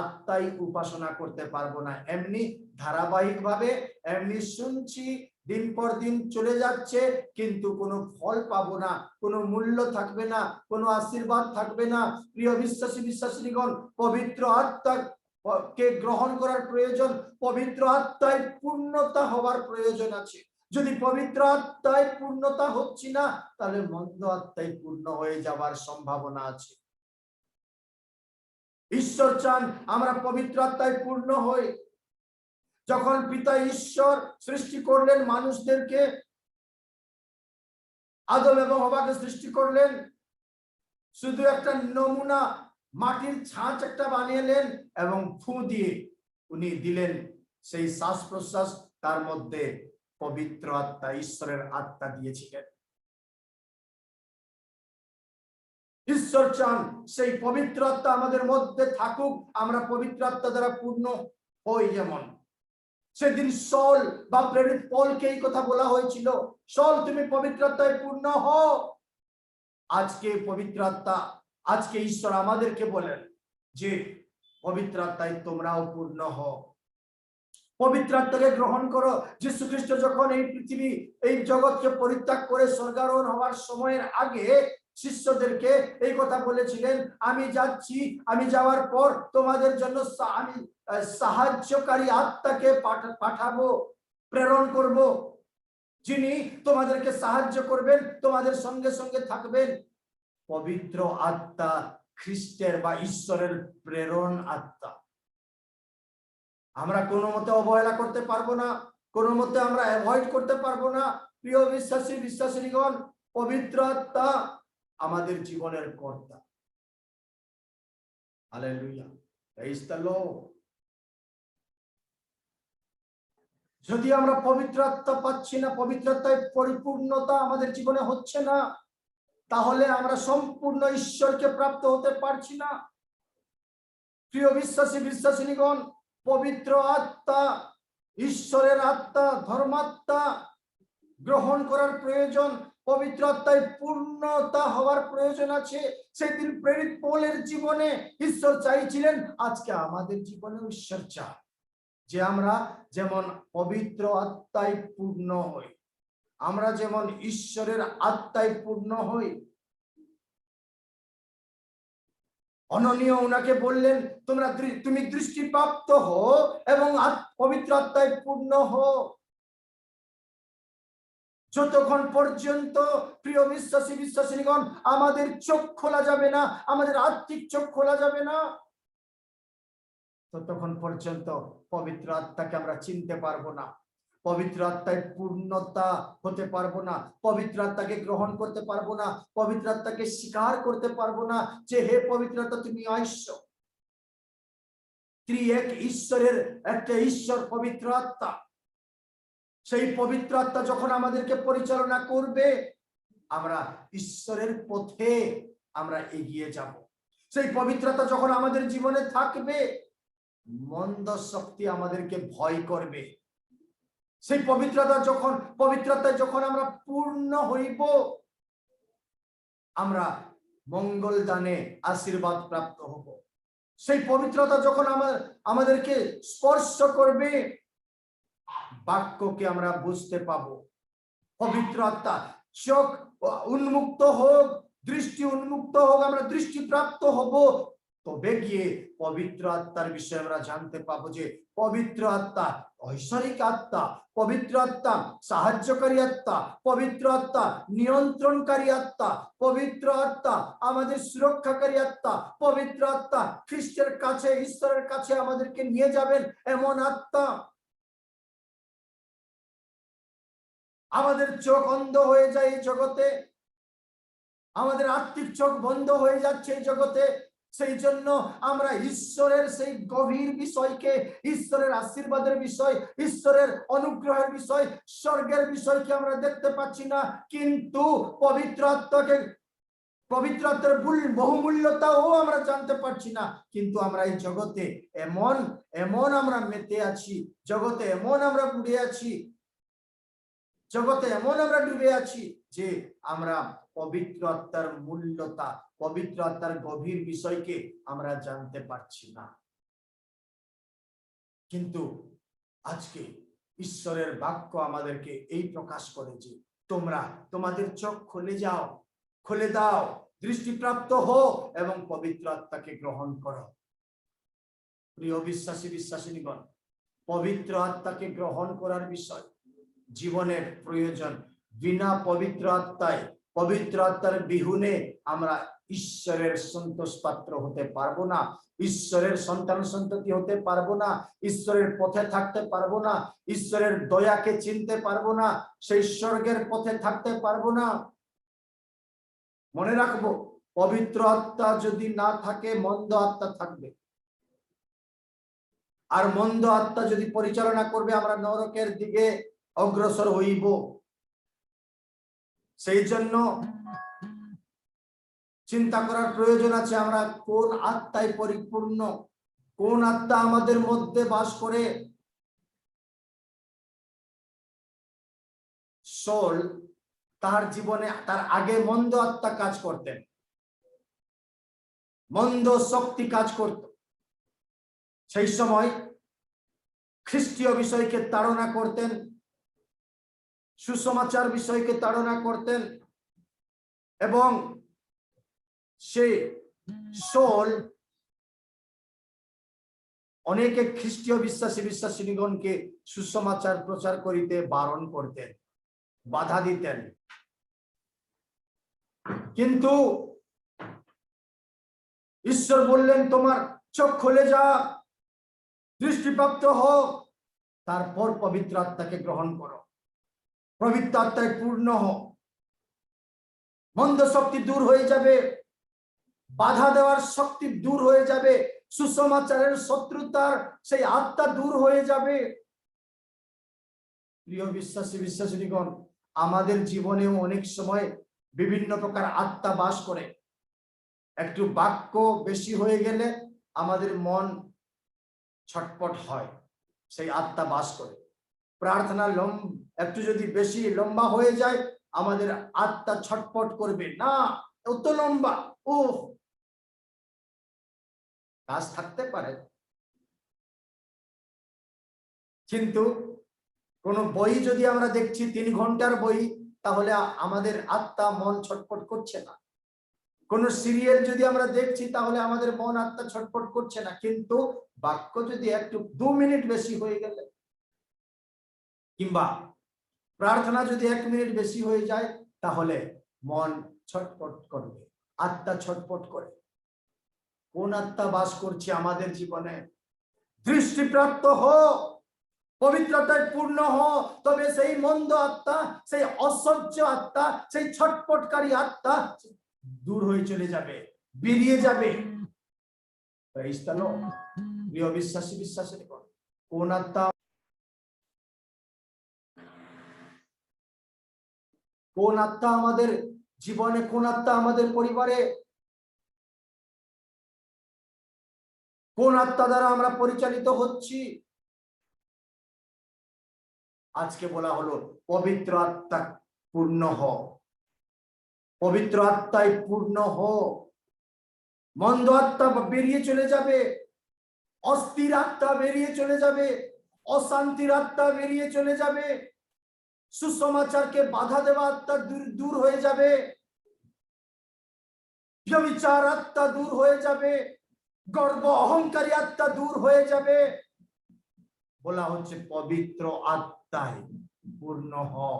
আত্মায় উপাসনা করতে পারবো না। এমনি ধারাবাহিকভাবে এমনি শুনছি, দিন পর দিন চলে যাচ্ছে, কিন্তু কোনো ফল পাবো না, কোনো মূল্য থাকবে না, কোনো আশীর্বাদ থাকবে না। প্রিয় বিশ্বাসী বিশ্বাসীগণ, পবিত্র আত্মা কে গ্রহণ করার প্রয়োজন, পবিত্র আত্মায় পূর্ণতা হওয়ার প্রয়োজন আছে। যদি পবিত্র আত্মায় পূর্ণতা হচ্ছি না, তাহলে মন্দ আত্মায় পূর্ণ হয়ে যাওয়ার সম্ভাবনা আছে। ঈশ্বর চান আমরা পবিত্র আত্মায় পূর্ণ হই। যখন পিতা ঈশ্বর সৃষ্টি করলেন মানুষদেরকে, আদম এবং হওয়াকে সৃষ্টি করলেন, শুধু একটা নমুনা মাটির ছাঁচ একটা বানিয়েলেন এবং ফু দিয়ে উনি দিলেন সেই শ্বাস প্রশ্বাস, তার মধ্যে পবিত্র আত্মা, ঈশ্বরের আত্মা দিয়েছিলেন। ঈশ্বর চান সেই পবিত্র আত্মা আমাদের মধ্যে থাকুক, আমরা পবিত্র আত্মা দ্বারা পূর্ণ হই। যেমন সেদিন সল বা প্রেরিত পলকে এই কথা বলা হয়েছিল, সল তুমি পবিত্র আত্মায় পূর্ণ হও। আজকে পবিত্র আত্মা, আজকে ঈশ্বর আমাদেরকে বলেন যে পবিত্র আত্মায় তোমরাও পূর্ণ হও, পবিত্র আত্মাকে গ্রহণ করো। যীশু খ্রিস্ট যখন এই পৃথিবী, এই জগৎকে পরিত্যাগ করে স্বর্গারোহণ হওয়ার সময়ের আগে শিষ্যদেরকে এই কথা বলেছিলেন, আমি যাচ্ছি, আমি যাওয়ার পর তোমাদের জন্য আমি সাহায্যকারী আত্মাকে পাঠাবো, প্রেরণ করব, যিনি তোমাদেরকে সাহায্য করবেন, তোমাদের সঙ্গে সঙ্গে থাকবেন। পবিত্র আত্মা খ্রিস্টের বা ঈশ্বরের প্রেরণ আত্মা। আমরা কোনো মতে অবহেলা করতে পারবো না, কোনো মতে আমরা অ্যাভয়েড করতে পারবো না। প্রিয় বিশ্বাসী বিশ্বাসীগণ, পবিত্র আত্মা আমাদের জীবনের কর্তা। Hallelujah, praise the Lord. যদি আমরা পবিত্র আত্মা পাচ্ছি না, পবিত্র আত্মায় পরিপূর্ণতা আমাদের জীবনে হচ্ছে না, তাহলে আমরা সম্পূর্ণ ঈশ্বরকে প্রাপ্ত হতে পারছি না। প্রিয় বিশ্বাসী বিশ্বাসিনীগণ, পবিত্র আত্মা, ঈশ্বরের আত্মা, ধর্মাত্মা গ্রহণ করার প্রয়োজন, পবিত্র আত্মায় পূর্ণতা হওয়ার প্রয়োজন আছে। সেদিন প্রেরিত পৌলের জীবনে ঈশ্বর চাইছিলেন, আজকে আমাদের জীবনে ঈশ্বর চায় যে আমরা যেমন পবিত্র আত্মায় পূর্ণ হই, আমরা যেমন ঈশ্বরের আত্মায় পূর্ণ হই। অননীয় ওনাকে বললেন, তুমি দৃষ্টিপ্রাপ্ত হো এবং পবিত্র আত্মায় পূর্ণ হো। যতক্ষণ পর্যন্ত প্রিয় বিশ্বাসী বিশ্বাসীগণ আমাদের চোখ খোলা যাবে না, আমাদের আত্মিক চোখ খোলা যাবে না, ততক্ষণ পর্যন্ত পবিত্র আত্মাকে আমরা চিনতে পারবো না, পবিত্র আত্মায় পূর্ণতা হতে পারবো না, পবিত্র আত্মাকে গ্রহণ করতে পারবো না, পবিত্র আত্মাকে স্বীকার করতে পারবো না যে হে পবিত্র আত্মা তুমি ঈশ্বর। ত্রিএক ঈশ্বরের একটা ঈশ্বর পবিত্র আত্মা। সেই পবিত্র আত্মা যখন আমাদেরকে পরিচালনা করবে, আমরা ঈশ্বরের পথে আমরা এগিয়ে যাব। সেই পবিত্রতা যখন আমাদের জীবনে থাকবে, মন্দ শক্তি আমাদেরকে ভয় করবে। সেই পবিত্রতায় যখন আমরা পূর্ণ হইব, আমরা মঙ্গল দানে আশীর্বাদ প্রাপ্ত হব। সেই পবিত্রতা যখন আমাদেরকে স্পর্শ করবে, বাক্যকে আমরা বুঝতে পাবো। পবিত্র আত্মা চোখ উন্মুক্ত হোক, দৃষ্টি উন্মুক্ত হোক, আমরা দৃষ্টি প্রাপ্ত হব, তবে গিয়ে পবিত্র আত্মার বিষয়ে আমরা জানতে পাবো যে পবিত্র আত্মা ঐশ্বরিক আত্মা, পবিত্র আত্মা সাহায্যকারী আত্মা, পবিত্র আত্মা নিয়ন্ত্রণকারী আত্মা, পবিত্র আত্মা আমাদের সুরক্ষাকারী আত্মা, পবিত্র আত্মা খ্রিস্টের কাছে, ঈশ্বরের কাছে আমাদেরকে নিয়ে যাবেন এমন আত্মা। আমাদের চোখ অন্ধ হয়ে যায় এই জগতে, আমাদের আত্মিক চোখ বন্ধ হয়ে যাচ্ছে এই জগতে। সেই জন্য আমরা ঈশ্বরের সেই গভীর বিষয়কে, ঈশ্বরের আশীর্বাদের বিষয়, ঈশ্বরের অনুগ্রহের বিষয়, স্বর্গের বিষয়কে আমরা দেখতে পাচ্ছি না। কিন্তু পবিত্র আত্মাকে পবিত্র আত্মার বহুমূল্যতাও আমরা জানতে পারছি না, কিন্তু আমরা এই জগতে এমন এমন আমরা মেতে আছি, জগতে এমন আমরা বুড়ে আছি, জগতে এমন আমরা ডুবে আছি যে আমরা পবিত্র আত্মার মূল্যতা, পবিত্র আত্মার গভীর বিষয়কে আমরা জানতে পারছি না। কিন্তু আজকে ঈশ্বরের বাক্য আমাদেরকে এই প্রকাশ করে যে তোমরা তোমাদের চোখ খুলে দাও, দৃষ্টিপ্রাপ্ত হও এবং পবিত্র আত্মাকে গ্রহণ করো। প্রিয় বিশ্বাসীগণ, পবিত্র আত্মাকে গ্রহণ করার বিষয় জীবনের প্রয়োজন। বিনা পবিত্র আত্মার বিহুনে আমরা ঈশ্বরের সন্তোষ পাত্র হতে পারবো না, ঈশ্বরের সন্তান সন্ততি হতে পারবো না, ঈশ্বরের পথে থাকতে পারবো না, ঈশ্বরের দয়াকে চিনতে পারবো না, সেই স্বর্গের পথে থাকতে পারবো না। মনে রাখবো, পবিত্র আত্মা যদি না থাকে মন্দ আত্মা থাকবে, আর মন্দ আত্মা যদি পরিচালনা করবে আমরা নরকের দিকে অগ্রসর হইব। সেই জন্য চিন্তা করার প্রয়োজন আছে আমরা কোন আত্মায় পরিপূর্ণ, কোন আত্মা আমাদের মধ্যে বাস করে। সৌল তার জীবনে তার আগে মন্দ আত্মা কাজ করতেন, মন্দ শক্তি কাজ করত। সেই সময় খ্রিস্টীয় বিষয়কে তাড়না করতেন, সুসমাচার বিষয়কে তাড়না করতেন, এবং সে সৌল অনেকে খ্রিস্টীয় বিশ্বাসীগণকে সুসমাচার প্রচার করিতে বারণ করতেন, বাধা দিতেন। কিন্তু ঈশ্বর বললেন তোমার চোখ খুলে যা, দৃষ্টিপ্রাপ্ত হোক, তারপর পবিত্র আত্মাকে গ্রহণ করো, পবিত্র আত্মায় পূর্ণ হোক, মন্দ শক্তি দূর হয়ে যাবে, বাধা দেওয়ার শক্তি দূর হয়ে যাবে, সুসমাচারের শত্রুতার সেই আত্মা দূর হয়ে যাবে। প্রিয় বিশ্বাসীগণ, আমাদের জীবনেও অনেক সময় বিভিন্ন প্রকার আত্মা বাস করে। একটু বাক্য বেশি হয়ে গেলে আমাদের মন ছটপট হয়, সেই আত্মা বাস করে। প্রার্থনা একটু যদি বেশি লম্বা হয়ে যায় আমাদের আত্মা ছটপট করবে, না অত লম্বা, ও কাজ থাকতে পারে। কিন্তু কোন বই যদি আমরা দেখছি 3 ঘন্টার বই, তাহলে আমাদের আত্মা মন ছটপট করছে না। কোন সিরিয়াল যদি আমরা দেখছি তাহলে আমাদের মন আত্মা ছটপট করছে না। কিন্তু বাক্য যদি একটু 2 মিনিট বেশি হয়ে গেলে, কিংবা প্রার্থনা যদি 1 মিনিট বেশি হয়ে যায়, তাহলে মন ছটপট করবে, আত্মা ছটপট করে। কোন আত্মা বাস করছে আমাদের জীবনে? দৃষ্টিপ্রাপ্ত হোক, পবিত্রতায় পূর্ণ হোক, তবে সেই মন্দ আত্মা, সেই অসহ্য আত্মা, সেই ছটপটকারী আত্মা দূর হয়ে চলে যাবে, বেরিয়ে যাবে। প্রিয় বিশ্বাসী কোন আত্মা, কোন আত্মা আমাদের জীবনে, কোন আত্মা আমাদের পরিবারে, কোন আত্মা দ্বারা আমরা পরিচালিত হচ্ছি? আজকে বলা হলো পবিত্র আত্মা পূর্ণ হও, পবিত্র আত্মায় পূর্ণ হও, মন্দ আত্মা বেরিয়ে চলে যাবে, অস্থির আত্মা বেরিয়ে চলে যাবে, অশান্তির আত্মা বেরিয়ে চলে যাবে, সুসমাচারকে বাধা দেওয়া আত্মা দূর হয়ে যাবে, ব্যভিচার আত্মা দূর হয়ে যাবে, গর্ব অহংকারী আত্মা দূর হয়ে যাবে। বলা হচ্ছে পবিত্র আত্মায় পূর্ণ হও,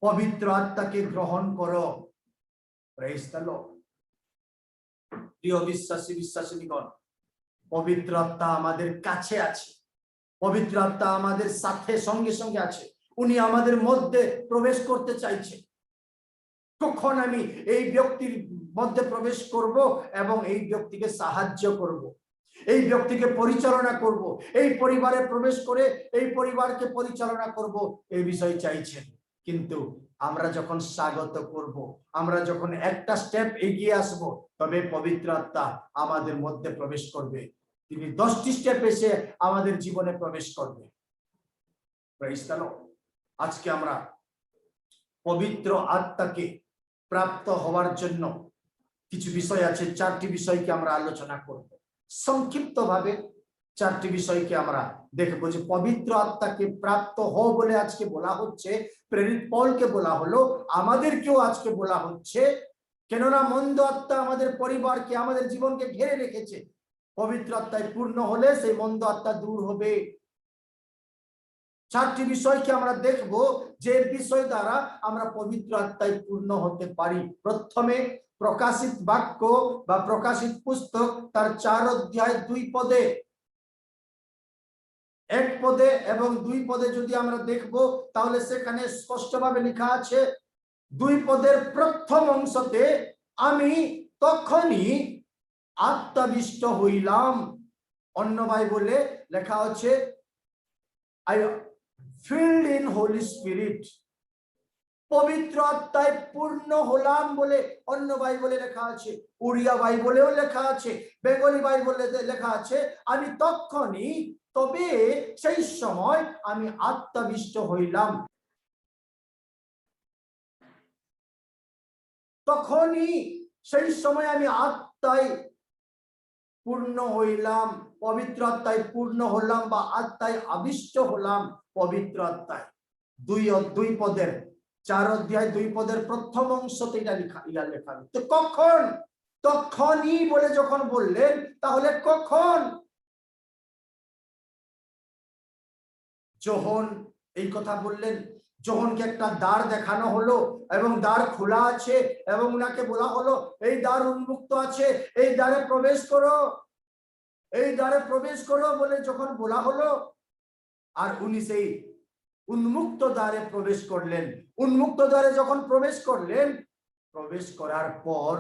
পবিত্র আত্মাকে গ্রহণ করো। Praise the lord. প্রিয় বিশ্বাসীগণ, পবিত্র আত্মা আমাদের কাছে আছে, পবিত্র আত্মা আমাদের সাথে সঙ্গে সঙ্গে আছে। উনি আমাদের মধ্যে প্রবেশ করতে চাইছে। কখন আমি এই ব্যক্তির মধ্যে প্রবেশ করব এবং এই ব্যক্তিকে সাহায্য করব, এই ব্যক্তিকে পরিচালনা করব, এই পরিবারে প্রবেশ করে এই পরিবারকে পরিচালনা করব, এই বিষয় চাইছেন। কিন্তু আমরা যখন স্বাগত করব, আমরা যখন একটা স্টেপ এগিয়ে আসব, তবে পবিত্র আত্মা আমাদের মধ্যে প্রবেশ করবে। তিনি 10টি স্টেপ এসে আমাদের জীবনে প্রবেশ করবে। Praise the Lord. আজকে আমরা পবিত্র আত্মাকে প্রাপ্ত হওয়ার জন্য কিছু বিষয় আছে, 4টি বিষয়কে আমরা আলোচনা করব। সংক্ষিপ্তভাবে 4টি বিষয়কে আমরা দেখবো যে পবিত্র আত্মাকে প্রাপ্ত হও বলে আজকে বলা হচ্ছে, প্রেরিত পৌলকে বলা হলো, আমাদেরকেও আজকে বলা হচ্ছে। কেননা মন্দ আত্মা আমাদের পরিবারকে, আমাদের জীবনকে ঘিরে রেখেছে। পবিত্র আত্মায় পূর্ণ হলে সেই মন্দ আত্মা দূর হবে। 4টি বিষয়কে আমরা দেখব যে বিষয় দ্বারা আমরা পবিত্র আত্মায় পূর্ণ হতে পারি। প্রথমে প্রকাশিত বাক্য বা প্রকাশিত পুস্তক তার 4 অধ্যায় 2 পদে, 1 পদে এবং 2 পদে যদি আমরা দেখব, তাহলে সেখানে স্পষ্টভাবে লেখা আছে 2 পদের প্রথম অংশতে, আমি তখনই আত্মাবিষ্ট হইলাম। অন্য বাইবেলে লেখা আছে I filled in Holy Spirit, পবিত্র আত্মায় পূর্ণ হলাম বলে অন্য বাইবেলে লেখা আছে। উড়িয়া বাইবেলেও লেখা আছে, বেঙ্গলি বাইবেলে লেখা আছে আমি তখনই, তবে সেই সময় আমি আত্মাবিষ্ট হইলাম। তখনই সেই সময় আমি আত্মায় পূর্ণ হইলাম, পবিত্র আত্মায় পূর্ণ হলাম বা আত্মায় আবিষ্ট হলাম। পবিত্র আত্মায় 2 পদের 4 অধ্যায় 2 পদের প্রথম অংশতে এটা লেখা। তো কখন? তখনই বলে যখন বললেন, তাহলে কখন? যখন এই কথা বললেন, যখনকে একটা দ্বার দেখানো হলো এবং দ্বার খোলা আছে এবং উনাকে বলা হলো এই দ্বার উন্মুক্ত আছে, এই দ্বারে প্রবেশ করো, এই দ্বারে প্রবেশ করো বলে যখন বলা হলো, আর উনি সেই উন্মুক্ত দ্বারে প্রবেশ করলেন। উন্মুক্ত দ্বারে যখন প্রবেশ করলেন, প্রবেশ করার পর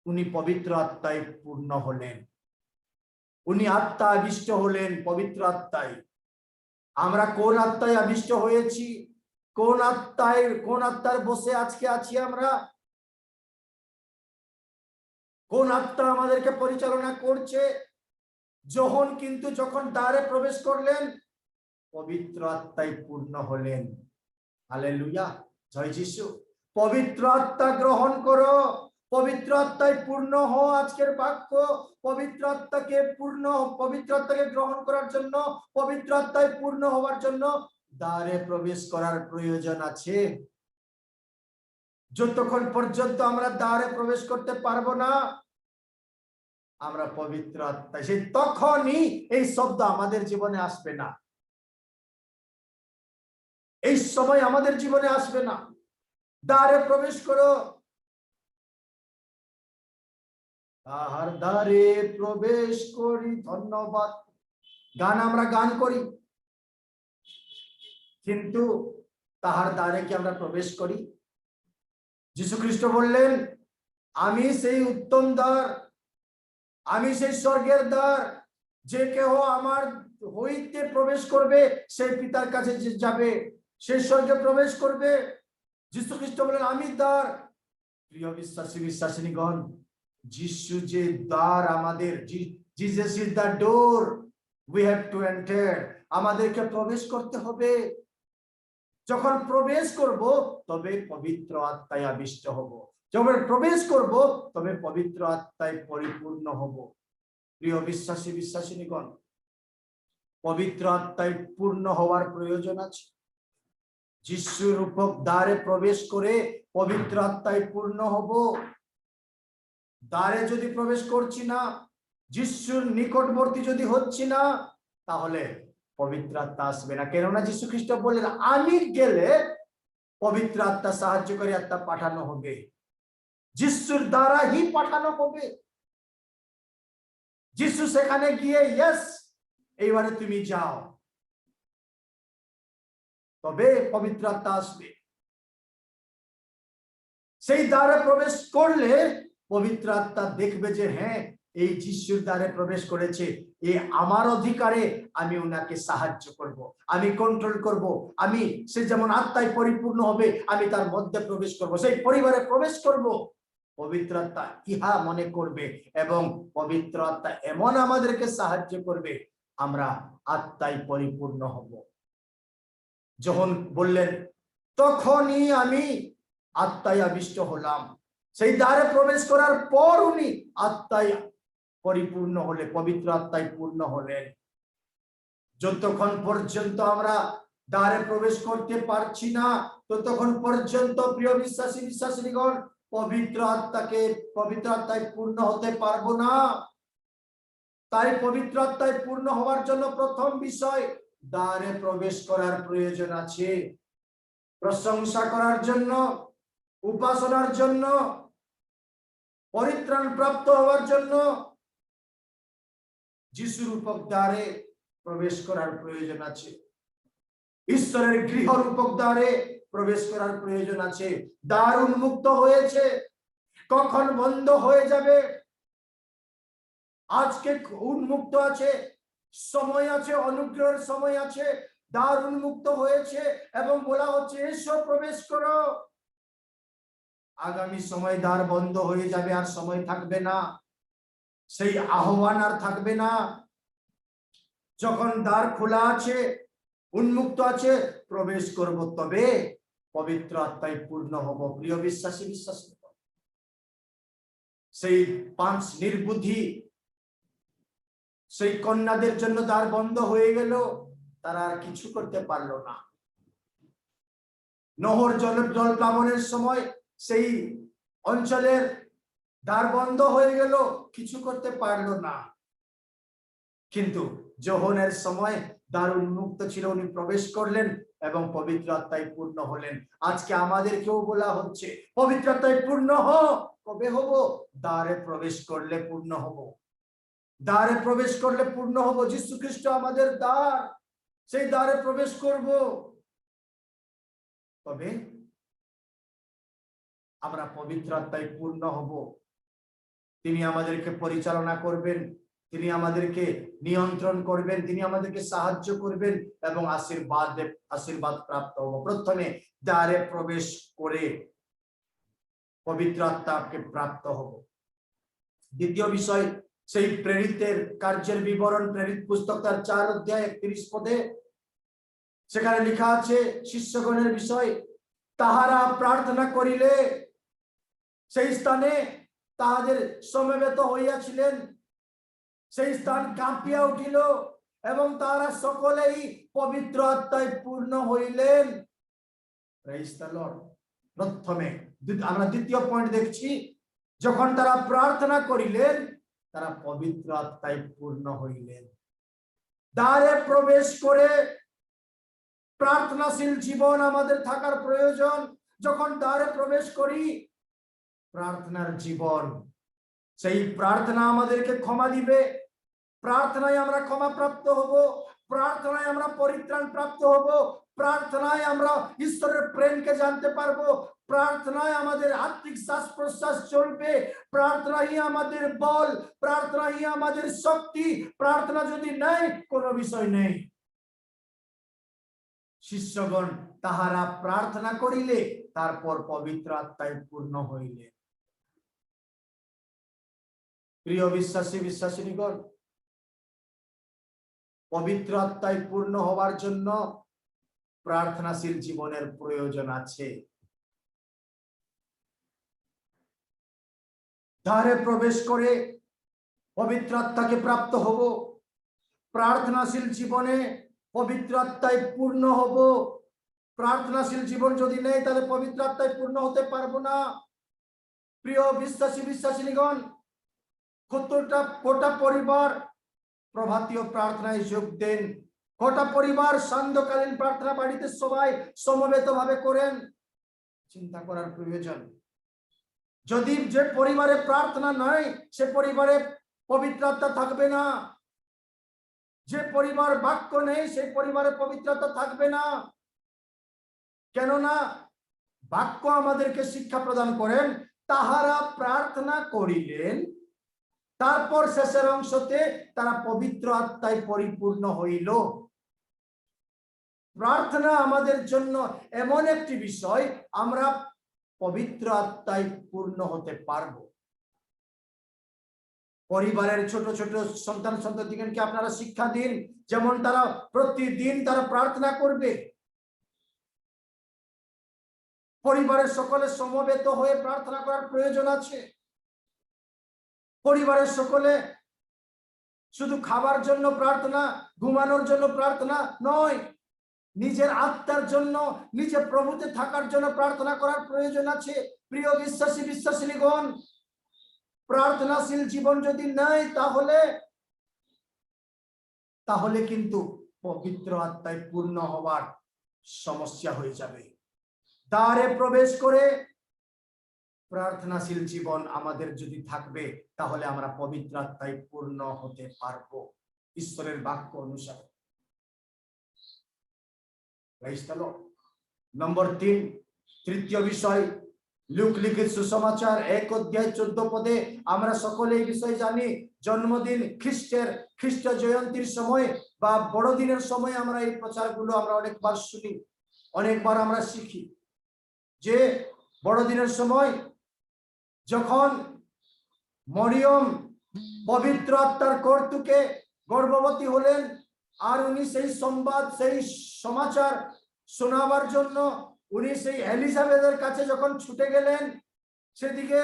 উনি পবিত্র আত্মায় পূর্ণ হলেন, উনি আত্মা আবিষ্ট হলেন পবিত্র আত্মায়। আমরা কোন আত্মায় আবিষ্ট হয়েছি? কোন আত্মার বসে আজকে আছি আমরা? কোন আত্মা আমাদেরকে পরিচালনা করছে? যখন দ্বারে প্রবেশ করলেন, পবিত্র আত্মায় পূর্ণ হলেন। হালেলুয়া, জয় যিশু। পবিত্র আত্মা গ্রহণ করো, পবিত্র আত্মায় পূর্ণ হও। আজকের বাক্য পবিত্র আত্মাকে গ্রহণ করার জন্য, পবিত্র আত্মায় পূর্ণ হওয়ার জন্য দ্বারে প্রবেশ করার প্রয়োজন আছে। যতক্ষণ পর্যন্ত আমরা দ্বারে প্রবেশ করতে পারবো না, আমরা পবিত্র আত্মায়, সেই তখনই এই শব্দ আমাদের জীবনে আসবে না, এই সময় আমাদের জীবনে আসবে না। দ্বারে প্রবেশ করো, তাহার দ্বারে প্রবেশ করি। ধন্যবাদ। আমরা গান করি, কিন্তু তাহার দ্বারে কি আমরা প্রবেশ করি? যীশু খ্রিস্ট বললেন, আমি সেই উত্তম দ্বার, আমি সেই স্বর্গের দ্বার, যে কেহ আমার হইতে প্রবেশ করবে সেই পিতার কাছে যাবে, সেই স্বর্গে প্রবেশ করবে। যীশু খ্রিস্ট বললেন, আমি দ্বার। প্রিয় বিশ্বাসিনীগণ, যিশু যে দ্বার, আমাদের Jesus is the door, we have to enter. আমাদেরকে প্রবেশ করতে হবে। যখন প্রবেশ করব, তবে পবিত্র আত্মায় আবিষ্ট হব। যখন প্রবেশ করব, তবে পবিত্র আত্মায় পরিপূর্ণ হব। প্রিয় বিশ্বাসিনীগণ, পবিত্র আত্মায় পূর্ণ হওয়ার প্রয়োজন আছে। যিশুর রূপক দ্বারে প্রবেশ করে পবিত্র আত্মায় পূর্ণ হব। দ্বারে যদি প্রবেশ করছি না, যিশুর নিকটবর্তী যদি হচ্ছি না, তাহলে পবিত্র আত্মা আসবে না। কেননা যীশু খ্রিস্ট বললেন, আমি গেলে পবিত্র আত্মা, সাহায্যকারী আত্মা পাঠানো হবে, যিশুর দ্বারা হি পাঠানো হবে। যিশু সেখানে গিয়ে, ইয়েস, এইবারে তুমি যাও, তবে পবিত্র আত্মা আসবে। সেই দ্বারে প্রবেশ করলে পবিত্র আত্মা দেখবে যে হ্যাঁ, এই যিশুর দ্বারে প্রবেশ করেছে, এই আমার অধিকারে আমি ওনাকে সাহায্য করব, আমি কন্ট্রোল করব, আমি সে যেমন আত্মায় পরিপূর্ণ হবে আমি তার মধ্যে প্রবেশ করব, সেই পরিবারে প্রবেশ করব। পবিত্র আত্মা ইহা মনে করবে এবং পবিত্র আত্মা এমন আমাদেরকে সাহায্য করবে, আমরা আত্মায় পরিপূর্ণ হব। যখন বললেন তখনই আমি আত্মায় আবিষ্ট হলাম, সেই দ্বারে প্রবেশ করার পর উনি আত্মায় পরিপূর্ণ হলে, পবিত্র আত্মায় পূর্ণ হলেন। যতক্ষণ পর্যন্ত আমরা দ্বারে প্রবেশ করতে পারছি না, ততক্ষণ পর্যন্ত প্রিয় বিশ্বাসী বিশ্বাসীগণ পবিত্র আত্মায় পূর্ণ হতে পারবো না। তাই পবিত্র আত্মায় পূর্ণ হওয়ার জন্য প্রথম বিষয়, দ্বারে প্রবেশ করার প্রয়োজন আছে। প্রশংসা করার জন্য, উপাসনার জন্য, পরিত্রাণ প্রাপ্ত হওয়ার জন্য যিশুর রূপক দ্বারে প্রবেশ করার প্রয়োজন আছে। ঈশ্বরের গৃহ রূপক দ্বারে প্রবেশ করার প্রয়োজন আছে। দ্বার উন্মুক্ত হয়েছে, কখন বন্ধ হয়ে যাবে আজকে উন্মুক্ত আছে, সময় আছে, অনুগ্রহের সময় আছে। দ্বার উন্মুক্ত হয়েছে এবং বলা হচ্ছে এসো প্রবেশ করো। আগামী সময় দ্বার বন্ধ হয়ে যাবে, আর সময় থাকবে না, সেই আহ্বান আর থাকবে না। যখন দ্বার খোলা আছে, উন্মুক্ত আছে, প্রবেশ করব, তবে পবিত্র আত্মায় পূর্ণ হব। প্রিয় বিশ্বাসী বিশ্বাসী, সেই 5 নির্বুদ্ধি সেই কন্যাদের জন্য দ্বার বন্ধ হয়ে গেল, তারা আর কিছু করতে পারলো না। নহর জল প্লাবনের সময় সেই অঞ্চলের দ্বার বন্ধ হয়ে গেল, কিছু করতে পারলো না। কিন্তু যোহনের সময় দ্বার উন্মুক্ত ছিল, উনি প্রবেশ করলেন এবং পবিত্র আত্মায় পূর্ণ হলেন। আজকে আমাদেরকেও বলা হচ্ছে পবিত্র আত্মায় পূর্ণ হও। কবে হব? দ্বারে প্রবেশ করলে পূর্ণ হব। দ্বারে প্রবেশ করলে পূর্ণ হব। যীশু খ্রিস্ট আমাদের দ্বার, সেই দ্বারে প্রবেশ করব, তবে আমরা পবিত্র আত্মায় পূর্ণ হব। তিনি আমাদেরকে পরিচালনা করবেন, তিনি আমাদেরকে নিয়ন্ত্রণ করবেন, তিনি আমাদেরকে সাহায্য করবেন এবং আশীর্বাদ প্রাপ্ত হব। প্রথমে দ্বারে প্রবেশ করে পবিত্র আত্মাকে প্রাপ্ত হব। দ্বিতীয় বিষয়, সেই প্রেরিতের কার্যের বিবরণ, প্রেরিত পুস্তক তার 4 অধ্যায় 31 পদে সেখানে লেখা আছে শিষ্যগণের বিষয়, তাহারা প্রার্থনা করিলে সেই স্থানে তাহাদের সমবেত হইয়াছিলেন, সেই স্থান কাঁপিয়া উঠিল এবং তারা সকলেই পবিত্র আত্মায় পূর্ণ হইলেন। Praise the Lord. প্রথমে আমরা দ্বিতীয় পয়েন্ট দেখছি, যখন তারা প্রার্থনা করিলেন তারা পবিত্র আত্মায় পূর্ণ হইলেন। দ্বারে প্রবেশ করে প্রার্থনাশীল জীবন আমাদের থাকার প্রয়োজন। যখন দ্বারে প্রবেশ করি প্রার্থনার জীবন, সেই প্রার্থনা আমাদেরকে ক্ষমা দিবে, প্রার্থনায় আমরা ক্ষমা প্রাপ্ত হব, প্রার্থনায় আমরা পরিত্রাণ প্রাপ্ত হব, প্রার্থনায় আমরা ঈশ্বরের প্রেমকে জানতে পারবো, প্রার্থনায় আমাদের আত্মিক শ্বাস প্রশ্বাস চলবে, প্রার্থনাই আমাদের বল, প্রার্থনাই আমাদের শক্তি। প্রার্থনা যদি নাই, কোনো বিষয় নেই। শিষ্যগণ তাহারা প্রার্থনা করিলে তারপর পবিত্র আত্মায় পূর্ণ হইলে। প্রিয় বিশ্বাসী বিশ্বাসিনীগণ, পবিত্র আত্মায় পূর্ণ হওয়ার জন্য প্রার্থনাশীল জীবনের প্রয়োজন আছে। দ্বারে প্রবেশ করে পবিত্র আত্মাকে প্রাপ্ত হব, প্রার্থনাশীল জীবনে পবিত্র আত্মায় পূর্ণ হব। প্রার্থনাশীল জীবন যদি নেই, তাহলে পবিত্র আত্মায় পূর্ণ হতে পারবো না। প্রিয় বিশ্বাসী বিশ্বাসিনীগণ, কতটা পরিবার প্রভাতীয় প্রার্থনায় যোগ দেন, কটা পরিবার সান্ধ্যকালীন প্রার্থনা বাড়িতে সবাই সমবেত ভাবে করেন? চিন্তা করার প্রয়োজন। যদি যে পরিবারে প্রার্থনা নাই, সে পরিবারে পবিত্র আত্মা থাকবে না। যে পরিবার বাক্য নেই, সেই পরিবারে পবিত্র আত্মা থাকবে না। কেননা বাক্য আমাদেরকে শিক্ষা প্রদান করেন, তাহারা প্রার্থনা করিলেন তারপর শেষের অংশতে তারা পবিত্র আত্মায় পরিপূর্ণ হইল। প্রার্থনা আমাদের জন্য এমন একটি বিষয়, আমরা পবিত্র আত্মায় পূর্ণ হতে পারবো। পরিবারের ছোট ছোট সন্তানদিগকে আপনারা শিক্ষা দিন, যেমন তারা প্রতিদিন তারা প্রার্থনা করবে। পরিবারের সকলে সমবেত হয়ে প্রার্থনা করার প্রয়োজন আছে। পরিবারের সকলে শুধু খাবার জন্য প্রার্থনা, ঘুমানোর জন্য প্রার্থনা নয়, নিজের আত্মার জন্য, নিজে প্রভুতে থাকার জন্য প্রার্থনা করার প্রয়োজন আছে। প্রিয় বিশ্বাসী বিশ্বাসিনীগণ, প্রার্থনাশীল জীবন যদি নাই, তাহলে কিন্তু পবিত্র আত্মায় পূর্ণ হওয়ার সমস্যা হয়ে যাবে। দ্বারে প্রবেশ করে প্রার্থনাশীল জীবন আমাদের যদি থাকবে, তাহলে আমরা পবিত্র আত্মায় পূর্ণ হতে পারবো ঈশ্বরের বাক্য অনুসারে। নম্বর 3, তৃতীয় বিষয়, লুক লিখিত সুসমাচার 1 অধ্যায় 14 পদে আমরা সকলে এই বিষয় জানি। জন্মদিন খ্রিস্ট জয়ন্তীর সময় বা বড়দিনের সময় আমরা এই প্রচারগুলো আমরা অনেকবার শুনি, অনেকবার আমরা শিখি যে বড়দিনের সময় যখন মরিয়ম পবিত্র আত্মার কর্তৃকে গর্ভবতী হলেন, আর উনি সেই সংবাদ, সেই সমাচার শোনাবার জন্য উনি সেই এলিজাবেথের কাছে যখন ছুটে গেলেন, সেদিকে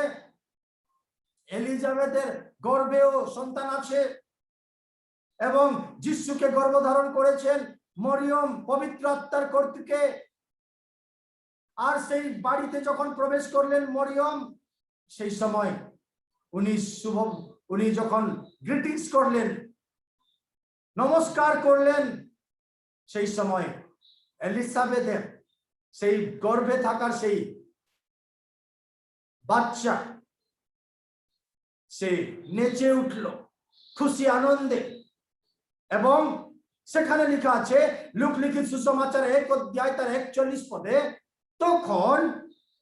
এলিজাবেথের গর্ভেও সন্তান আছে এবং যিশুকে গর্ভধারণ করেছেন মরিয়ম পবিত্র আত্মার কর্তৃকে। আর সেই বাড়িতে যখন প্রবেশ করলেন মরিয়ম, সেই সময় উনি যখন গ্রিটিংস করলেন, নমস্কার করলেন, সেই সময় এলিজাবেথের সেই গর্ভে থাকার সেই বাচ্চা সে নেচে উঠল খুশি আনন্দে। এবং সেখানে লেখা আছে লুক লিখিত সুসমাচার 1 অধ্যায় তার 41 পদে, তখন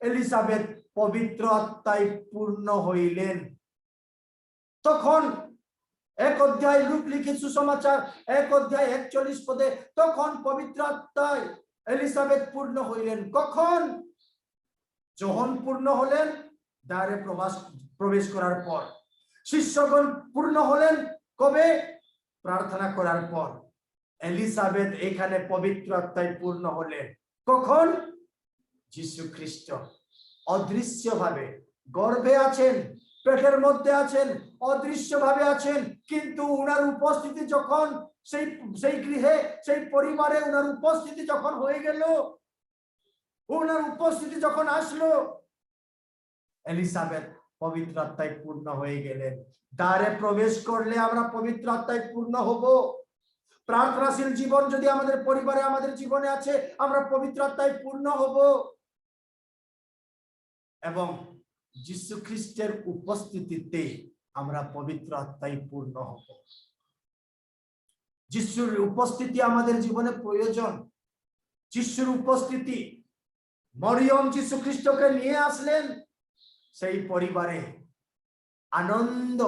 এলিজাবেথ পবিত্র আত্মায় পূর্ণ হইলেন। তখন 1 অধ্যায় লুক লিখিত সুসমাচার 1 অধ্যায় 41 পদে, তখন পবিত্র আত্মায় এলিজাবেথ পূর্ণ হইলেন। কখন? যখন পূর্ণ হলেন দ্বারে প্রবেশ করার পর। শিষ্যগণ পূর্ণ হলেন কবে? প্রার্থনা করার পর। এলিজাবেথ এখানে পবিত্র আত্মায় পূর্ণ হলেন কখন? যীশু খ্রিস্ট অদৃশ্যভাবে গর্ভে আছেন, পেটের মধ্যে আছেন, অদৃশ্যভাবে আছেন, কিন্তু উনার উপস্থিতি যখন সেই গৃহে, সেই পরিবারে উনার উপস্থিতি যখন হয়ে গেল, উনার উপস্থিতি যখন আসলো, এলিজাবেথ পবিত্র আত্মায় পূর্ণ হয়ে গেলেন। দ্বারে প্রবেশ করলে আমরা পবিত্র আত্মায় পূর্ণ হব। প্রার্থনাশীল জীবন যদি আমাদের পরিবারে, আমাদের জীবনে আছে, আমরা পবিত্র আত্মায় পূর্ণ হব এবং যীশু খ্রিস্টের উপস্থিতিতে আমরা পবিত্র আত্মায় পূর্ণ হব। যিশুর উপস্থিতি আমাদের জীবনে প্রয়োজন। যিশুর উপস্থিতি, মরিয়ম যীশু খ্রিস্টকে নিয়ে আসলেন, সেই পরিবারে আনন্দ।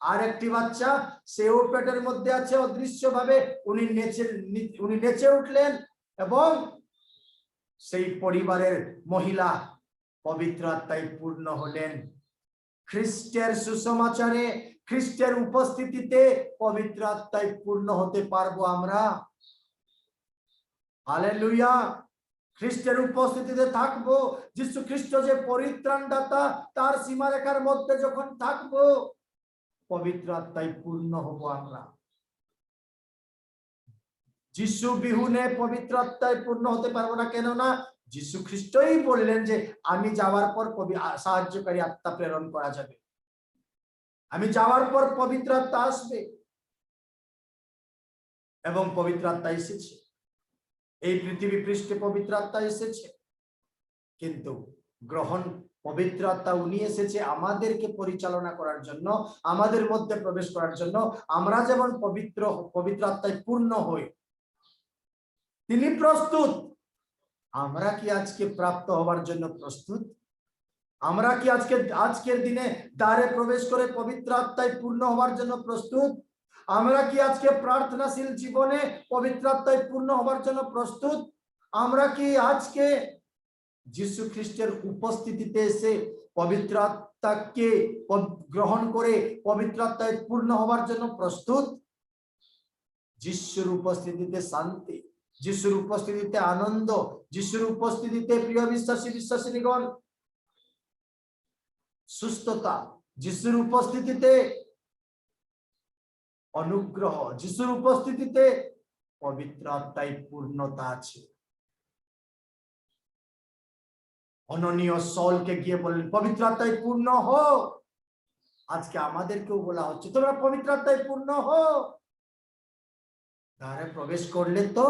আর একটি বাচ্চা, সেও পেটের মধ্যে আছে অদৃশ্যভাবে, উনি নেচে উঠলেন এবং সেই পরিবারের মহিলা পবিত্র আত্মায় পূর্ণ হলেন। খ্রিস্টের সুসমাচারে, খ্রিস্টের উপস্থিতিতে পবিত্র আত্মায় পূর্ণ হতে পারবো আমরা। হালেলুয়া। খ্রিস্টের উপস্থিতিতে থাকবো। যীশু খ্রিস্ট যে পরিত্রাণদাতা, তার সীমারেখার মধ্যে যখন থাকবো, পবিত্র আত্মায় পূর্ণ হব আমরা। যিশু বিহুনে পবিত্র আত্মায় পূর্ণ হতে পারবো না। কেননা যীশু খ্রিস্টই বললেন যে আমি যাওয়ার পর সাহায্যকারী আত্মা প্রেরণ করা যাবে, আমি যাওয়ার পর পবিত্র আত্মা আসবে। এবং পবিত্র আত্মা এসেছে, এই পৃথিবী পৃষ্ঠে পবিত্র আত্মা এসেছে, কিন্তু পবিত্র আত্মা উনি এসেছে আমাদেরকে পরিচালনা করার জন্য, আমাদের মধ্যে প্রবেশ করার জন্য। আমরা যেমন পবিত্র আত্মায় পূর্ণ হই, তিনি প্রস্তুত। আমরা কি আজকে প্রাপ্ত হবার জন্য প্রস্তুত? আমরা কি আজকের দিনে দ্বারে প্রবেশ করে পবিত্র আত্মায় পূর্ণ হওয়ার জন্য প্রস্তুত? আমরা কি আজকে প্রার্থনাশীল জীবনে পবিত্র আত্মায় পূর্ণ হওয়ার জন্য প্রস্তুত? আমরা কি আজকে যিশু খ্রিস্টের উপস্থিতিতে এসে পবিত্র আত্মাকে গ্রহণ করে পবিত্র আত্মায় পূর্ণ হওয়ার জন্য প্রস্তুত? যিশুর উপস্থিতিতে শান্তি, যিশুর উপস্থিতিতে আনন্দ, যিশুর উপস্থিতিতে প্রিয় বিশ্বাসী বিশ্বাসিনীগণ সুস্থতা, যিশুর উপস্থিতিতে অনুগ্রহ, যিশুর উপস্থিতিতে পবিত্র আত্মায় পূর্ণতা আছে। অননীয় সলকে গিয়ে বললেন পবিত্র আত্মায় পূর্ণ হও। আজকে আমাদেরকেও বলা হচ্ছে তোমরা পবিত্র আত্মায় পূর্ণ হও। দ্বারে প্রবেশ করলে তো,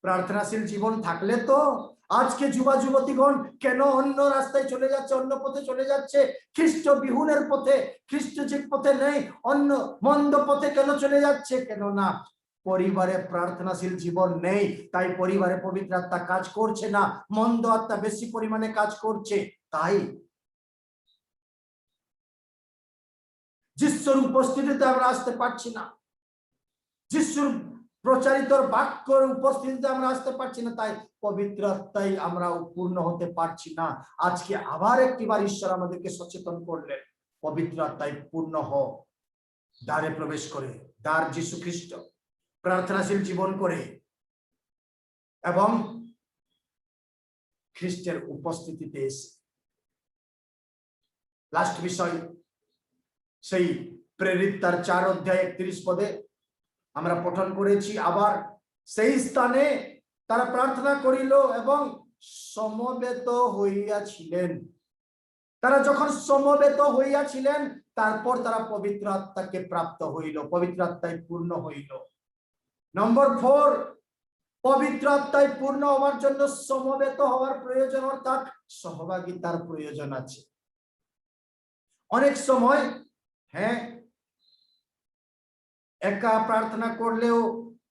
প্রার্থনাশীল জীবন থাকলে তো। আজকে যুবা যুবতীগণ কেন অন্য রাস্তায় চলে যাচ্ছে, অন্য পথে চলে যাচ্ছে? খ্রিস্ট বিহুনের পথে, খ্রিস্ট যে পথে নেই, অন্য মন্দ পথে কেন চলে যাচ্ছে? কেন না পরিবারে প্রার্থনাশীল জীবন নেই, তাই পরিবারে পবিত্র আত্মা কাজ করছে না, মন্দ আত্মা বেশি পরিমাণে কাজ করছে। তাই যিশুর উপস্থিতিতে আমরা আসতে পারছি না, যিশুর প্রচারিত বাক্যের উপস্থিতিতে আমরা আসতে পারছি না, তাই পবিত্র আত্মায় আমরা পূর্ণ হতে পারছি না। আজকে আবার একটিবার ঈশ্বর আমাদেরকে সচেতন করলেন, পবিত্র আত্মায় পূর্ণ হও। দ্বারে প্রবেশ করে, দ্বার যিশু খ্রিস্ট, প্রার্থনাশীল জীবন করে এবং খ্রিস্টের উপস্থিতিতে এসে। লাস্ট বিষয় সেই প্রেরিত তার 4 অধ্যায় 31 পদে আমরা পঠন করেছি। আবার সেই স্থানে তারা প্রার্থনা করিল এবং সমবেত হইয়াছিলেন। তারা যখন সমবেত হইয়াছিলেন তারপর তারা পবিত্র আত্মাকে প্রাপ্ত হইল, পবিত্র আত্মায় পূর্ণ হইল। নম্বর 4, পবিত্র আত্মায় পূর্ণ হওয়ার জন্য সমবেত হওয়ার প্রয়োজন, অর্থাৎ সহভাগিতার প্রয়োজন আছে। অনেক সময় হ্যাঁ একা প্রার্থনা করলেও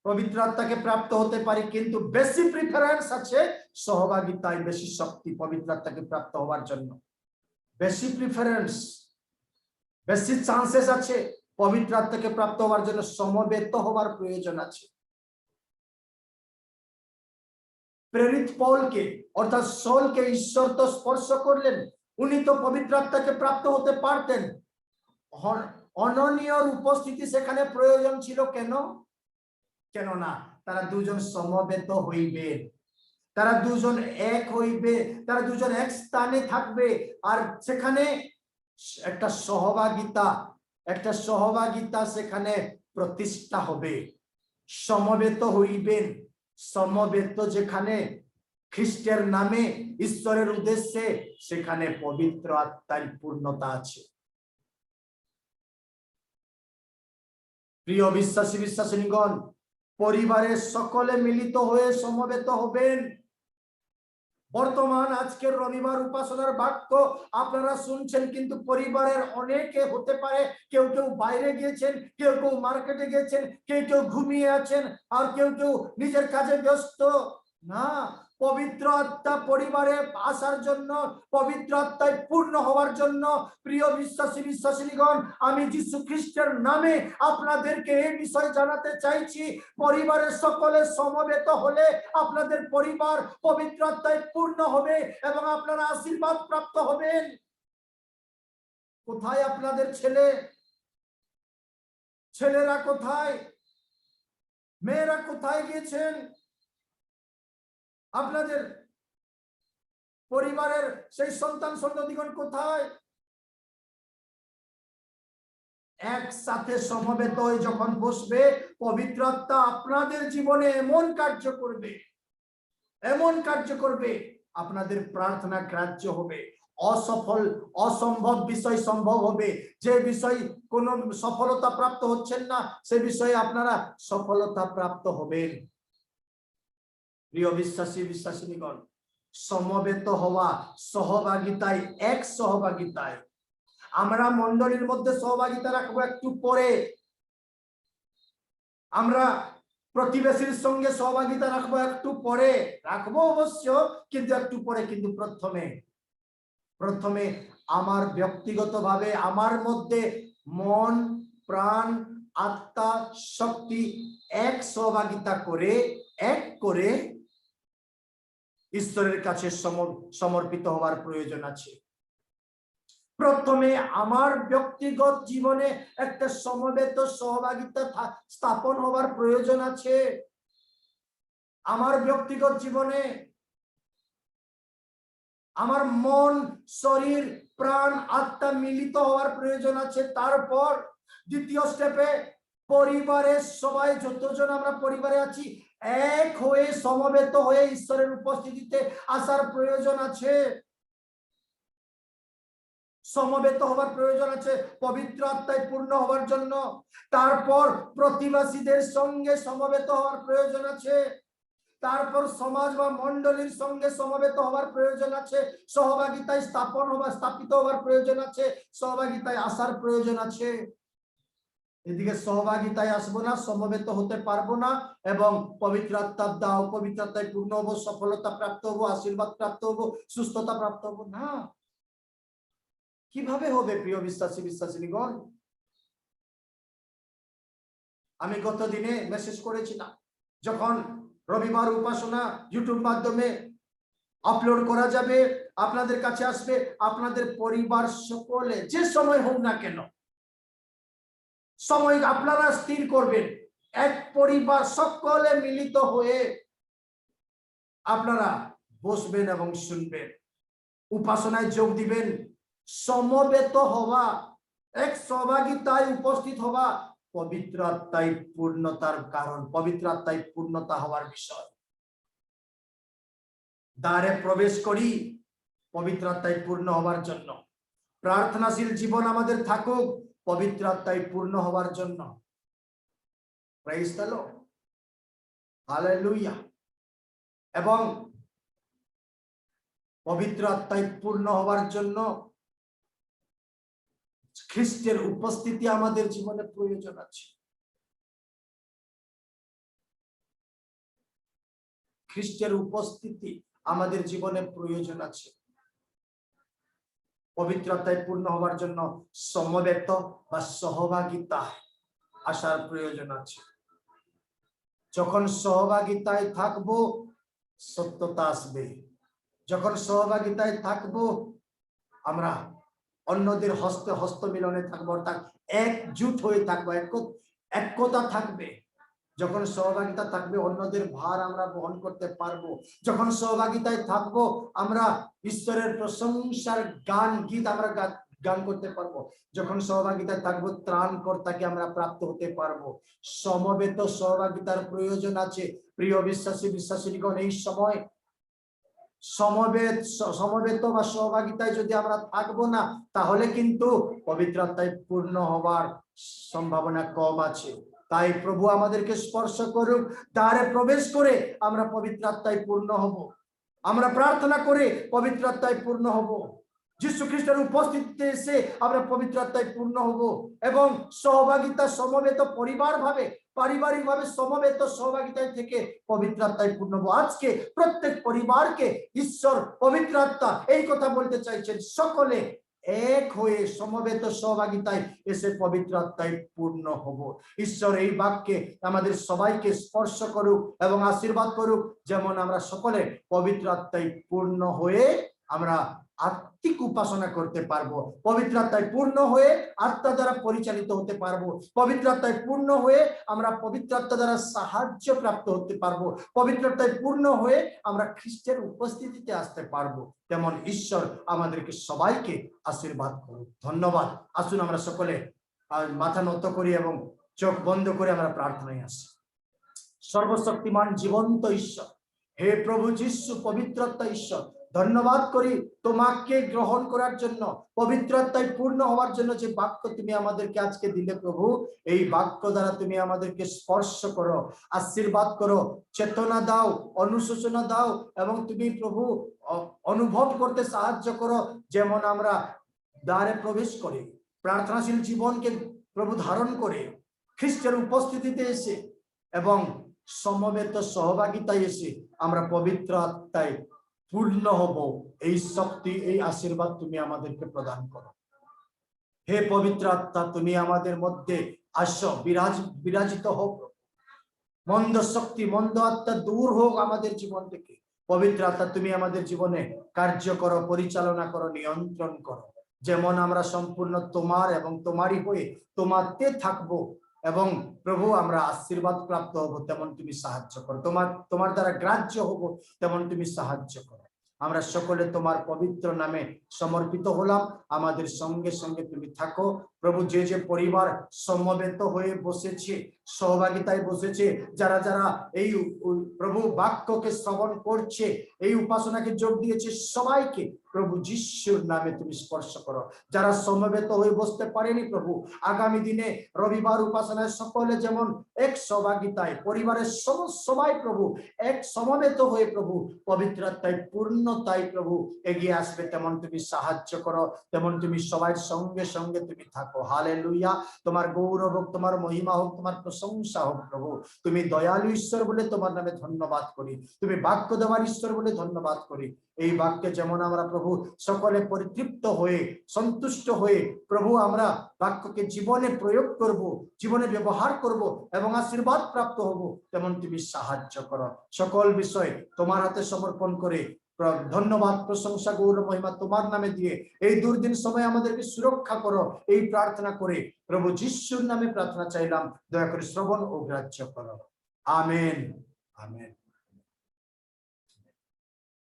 পবিত্র আত্মাকে প্রাপ্ত হতে পারি, কিন্তু বেশি প্রিফারেন্স আছে সহভাগিতায়, বেশি শক্তি পবিত্র আত্মাকে প্রাপ্ত হওয়ার জন্য, বেশি প্রিফারেন্স, বেশি চান্সেস আছে পবিত্র আত্মাকে প্রাপ্ত হওয়ার জন্য সমবেত হওয়ার প্রয়োজন আছে। প্রেরিত পৌলকে অর্থাৎ সৌলকে ঈশ্বর তো স্পর্শ করলেন, উনি তো পবিত্র আত্মাকে প্রাপ্ত হতে পারতেন। অননীয়র উপস্থিতি সেখানে প্রয়োজন ছিল। কেন? কেননা তারা দুজন সমবেত হইবে, তারা দুজন এক হইবে, তারা দুজন এক স্থানে থাকবে, আর সেখানে একটা সহভাগিতা সেখানে প্রতিষ্ঠা হবে। সমবেত হইবেন, সমবেত যেখানে খ্রিস্টের নামে ঈশ্বরের উদ্দেশ্যে, সেখানে পবিত্র আত্মার পূর্ণতা আছে। প্রিয় বিশ্বাসী বিশ্বাসিনীগণ, পরিবারের সকলে মিলিত হয়ে সমবেত হবেন। বর্তমান আজকের রবিবার উপাসনার বাক্য আপনারা শুনছেন, কিন্তু পরিবারের অনেকে হতে পারে কেউ কেউ বাইরে গিয়েছেন, কেউ কেউ মার্কেটে গিয়েছেন, কেউ কেউ ঘুমিয়ে আছেন, আর কেউ কেউ নিজের কাজে ব্যস্ত। না, পবিত্র আত্মা পরিবারে আসার জন্য, পবিত্র আত্মায় পূর্ণ হওয়ার জন্য প্রিয় বিশ্বাসী বিশ্বাসিনীগণ, আমি যিশু খ্রিস্টের নামে আপনাদেরকে এই বিষয় জানাতে চাইছি, পরিবারের সকলে সমবেত হলে আপনাদের পরিবার পবিত্র আত্মায় পূর্ণ হবে এবং আপনারা আশীর্বাদ প্রাপ্ত হবেন। কোথায় আপনাদের ছেলেরা কোথায়? মেয়েরা কোথায় গিয়েছেন? আপনাদের পরিবারের সেই সন্তান সন্ততিগণ কোথায়? একসাথে সমবেত হয়ে যখন বসবে, পবিত্র আত্মা আপনাদের জীবনে এমন কার্য করবে, আপনাদের প্রার্থনা গ্রাহ্য হবে, অসম্ভব বিষয় সম্ভব হবে। যে বিষয় কোন সফলতা প্রাপ্ত হচ্ছেন না, সে বিষয়ে আপনারা সফলতা প্রাপ্ত হবেন। প্রিয় বিশ্বাসী বিশ্বাসিনীগণ, সমবেত হওয়া, সহভাগিতায়, এক সহভাগিতায়। আমরা মণ্ডলীর মধ্যে সহভাগিতা রাখবো একটু পরে, আমরা প্রতিবেশীর সঙ্গে সহভাগিতা রাখবো একটু পরে, রাখবো অবশ্য, কিন্তু একটু পরে। কিন্তু প্রথমে প্রথমে আমার ব্যক্তিগতভাবে আমার মধ্যে মন, প্রাণ, আত্মা, শক্তি এক সহভাগিতা করে এক করে ঈশ্বরের কাছে সমর্পিত হওয়ার প্রয়োজন আছে। প্রথমে আমার ব্যক্তিগত জীবনে একটা সমবেত সহভাগিতা স্থাপন হওয়ার প্রয়োজন আছে। আমার ব্যক্তিগত জীবনে আমার মন, শরীর, প্রাণ, আত্মা মিলিত হওয়ার প্রয়োজন আছে। তারপর দ্বিতীয় স্টেপে পরিবারের সবাই, যতজন আমরা পরিবারে আছি, এক হয়ে সমবেত হয়ে ঈশ্বরের উপস্থিতিতে আসার প্রয়োজন আছে। সমবেত হওয়ার প্রয়োজন আছে পবিত্র আত্মায় পূর্ণ হওয়ার জন্য। তারপর প্রতিবাসীদের সঙ্গে সমবেত হওয়ার প্রয়োজন আছে। তারপর সমাজ বা মণ্ডলীর সঙ্গে সমবেত হওয়ার প্রয়োজন আছে। সহভাগিতায় স্থাপিত হওয়ার প্রয়োজন আছে। সহভাগিতায় আসার প্রয়োজন আছে। এদিকে সহভাগিতায় আসবো না, সমবেত হতে পারবো না, এবং পবিত্র আত্মার দাও, পবিত্র আত্মায় পূর্ণ হবো, সফলতা প্রাপ্ত হবো, আশীর্বাদ প্রাপ্ত হবো, সুস্থতা প্রাপ্ত হবো না। কিভাবে হবে প্রিয় বিশ্বাসীগণ? আমি গত দিনে মেসেজ করেছিলাম, যখন রবিবার উপাসনা ইউটিউব মাধ্যমে আপলোড করা যাবে, আপনাদের কাছে আসবে, আপনাদের পরিবার সকলে যে সময় হোক না কেন, সময় আপনারা স্থির করবেন, এক পরিবার সকলে মিলিত হয়ে আপনারা বসবেন এবং শুনবেন, উপাসনায় যোগ দিবেন। সমবেত হওয়া, এক সহভাগিতায় উপস্থিত হওয়া পবিত্র আত্মায় পূর্ণতার কারণ, পবিত্র আত্মায় পূর্ণতা হওয়ার বিষয়। দ্বারে প্রবেশ করি পবিত্র আত্মায় পূর্ণ হওয়ার জন্য। প্রার্থনাশীল জীবন আমাদের থাকুক পবিত্র আত্মায় পূর্ণ হওয়ার জন্য। Praise the Lord, hallelujah. এবং পবিত্র আত্মায় পূর্ণ হওয়ার জন্য খ্রিস্টের উপস্থিতি আমাদের জীবনে প্রয়োজন আছে। খ্রিস্টের উপস্থিতি আমাদের জীবনে প্রয়োজন আছে। পবিত্র আত্মায় পূর্ণ হওয়ার জন্য সমবেত বা সহভাগিতা আসার প্রয়োজন আছে। যখন সহভাগিতায় থাকবো সত্যতা আসবে। যখন সহভাগিতায় থাকবো আমরা অন্যদের হস্তে হস্ত মিলনে থাকবো, অর্থাৎ একজুট হয়ে থাকবো, একতা থাকবে। যখন সহভাগিতা থাকবে অন্যদের ভার আমরা বহন করতে পারবো। যখন সহভাগিতায় থাকবো আমরা ঈশ্বরের প্রশংসার গীত আমরা গান করতে পারবো। যখন সহভাগিতায় থাকবো ত্রাণকর্তাকে আমরা প্রাপ্ত হতে পারবো। সমবেত সহভাগিতার প্রয়োজন আছে প্রিয় বিশ্বাসীগণ। এই সময় সমবেত বা সহভাগিতায় যদি আমরা থাকবো না, তাহলে কিন্তু পবিত্র আত্মায় পূর্ণ হওয়ার সম্ভাবনা কম আছে। তাই প্রভু আমাদেরকে স্পর্শ করুক, দ্বারে প্রবেশ করে আমরা পবিত্র আত্মায় পূর্ণ হব। আমরা প্রার্থনা করে পবিত্র আত্মায় পূর্ণ হব। যীশু খ্রিস্টের উপস্থিতিতে এসে আমরা পবিত্র আত্মায় পূর্ণ হব এবং সহভাগিতা সমবেত পারিবারিক ভাবে সমবেত সহভাগিতায় থেকে পবিত্র আত্মায় পূর্ণ হব। আজকে প্রত্যেক পরিবারকে ঈশ্বর পবিত্র আত্মা এই কথা বলতে চাইছেন, সকলে এক হয়ে সমবেত সহভাগিতায় এসে পবিত্র আত্মায় পূর্ণ হব। ঈশ্বর এই বাক্যে আমাদের সবাইকে স্পর্শ করুক এবং আশীর্বাদ করুক, যেমন আমরা সকলে পবিত্র আত্মায় পূর্ণ হয়ে আমরা আত্মিক উপাসনা করতে পারবো, পবিত্র আত্মায় পূর্ণ হয়ে আত্মা দ্বারা পরিচালিত হতে পারবো, পবিত্র আত্মায় পূর্ণ হয়ে আমরা পবিত্র আত্মা দ্বারা সাহায্য প্রাপ্ত হতে পারবো, পবিত্র আত্মায় পূর্ণ হয়ে আমরা খ্রিস্টের উপস্থিতিতে আসতে পারবো। তেমন ঈশ্বর আমাদেরকে সবাইকে আশীর্বাদ করুক। ধন্যবাদ। আসুন আমরা সকলে মাথা নত করি এবং চোখ বন্ধ করে আমরা প্রার্থনায় আসি। সর্বশক্তিমান জীবন্ত ঈশ্বর, হে প্রভু যিশু পবিত্র আত্মা ঈশ্বর, ধন্যবাদ করি তোমাকে গ্রহণ করার জন্য, পবিত্র আত্মায় পূর্ণ হওয়ার জন্য যে বাক্য তুমি আমাদেরকে আজকে দিলে প্রভু, এই বাক্য দ্বারা তুমি আমাদেরকে স্পর্শ করো, আশীর্বাদ করো, চেতনা দাও, অনুশোচনা দাও এবং তুমি প্রভু অনুভব করতে সাহায্য করো, যেমন আমরা দ্বারে প্রবেশ করি প্রার্থনাশীল জীবনকে প্রভু ধারণ করে খ্রিস্টের উপস্থিতিতে এসে এবং সমবেত সহভাগিতায় এসে আমরা পবিত্র আত্মায় পূর্ণ হব, এই শক্তি, এই আশীর্বাদ তুমি আমাদেরকে প্রদান করো। হে পবিত্র আত্মা, তুমি আমাদের মধ্যে আসো, বিরাজিত হোক। মন্দ শক্তি, মন্দ আত্মা দূর হোক আমাদের জীবন থেকে। পবিত্র আত্মা, তুমি আমাদের জীবনে কার্য করো, পরিচালনা করো, নিয়ন্ত্রণ করো। যেমন আমরা সম্পূর্ণ তোমার এবং তোমারই হয়ে তোমাতে থাকবো এবং প্রভু আমরা আশীর্বাদ প্রাপ্ত হব, তেমন তুমি সাহায্য করো। তোমার দ্বারা গ্রাহ্য হব, তেমন তুমি সাহায্য করো। আমরা সকলে তোমার পবিত্র নামে সমর্পিত হলাম। আমাদের সঙ্গে সঙ্গে তুমি থাকো প্রভু। যে যে পরিবার সমবেত হয়ে বসেছে, সহভাগিতায় বসেছে, যারা যারা এই প্রভু বাক্যকে শ্রবণ করছে, এই উপাসনাকে যোগ দিয়েছে, সবাইকে প্রভু যিশুর নামে তুমি স্পর্শ করো। যারা সমবেত হয়ে বসতে পারেনি প্রভু, আগামী দিনে রবিবার উপাসনায় সকলে যেমন এক সহভাগিতায় পরিবারের সবাই প্রভু এক সমবেত হয়ে প্রভু পবিত্র আত্মায় পূর্ণতায় প্রভু এগিয়ে আসবে, তেমন তুমি সাহায্য করো, তেমন তুমি সবাই সঙ্গে সঙ্গে তুমি থাকো। হালেলুয়া। তোমার গৌরব হোক, তোমার মহিমা হোক, তোমার প্রশংসা হোক প্রভু। তুমি দয়ালু ঈশ্বর বলে তোমার নামে ধন্যবাদ করি। তুমি বাক্য দেওয়ার ঈশ্বর বলে ধন্যবাদ করি। এই বাক্যে যেমন আমরা প্রভু সকলে পরিতৃপ্ত হয়ে সন্তুষ্ট হয়ে প্রভু আমরা বাক্যকে জীবনে প্রয়োগ করব, জীবনে ব্যবহার করব এবং আশীর্বাদ প্রাপ্ত হব, তেমন তুমি সাহায্য করো। সকল বিষয় তোমার হাতে সমর্পণ করে ধন্যবাদ, প্রশংসা, গৌরব, মহিমা তোমার নামে দিয়ে এই দুর্দিন সময় আমাদেরকে সুরক্ষা করো, এই প্রার্থনা করে প্রভু যিশুর নামে প্রার্থনা চাইলাম। দয়া করে শ্রবণ ও গ্রাহ্য করো। Amen, amen.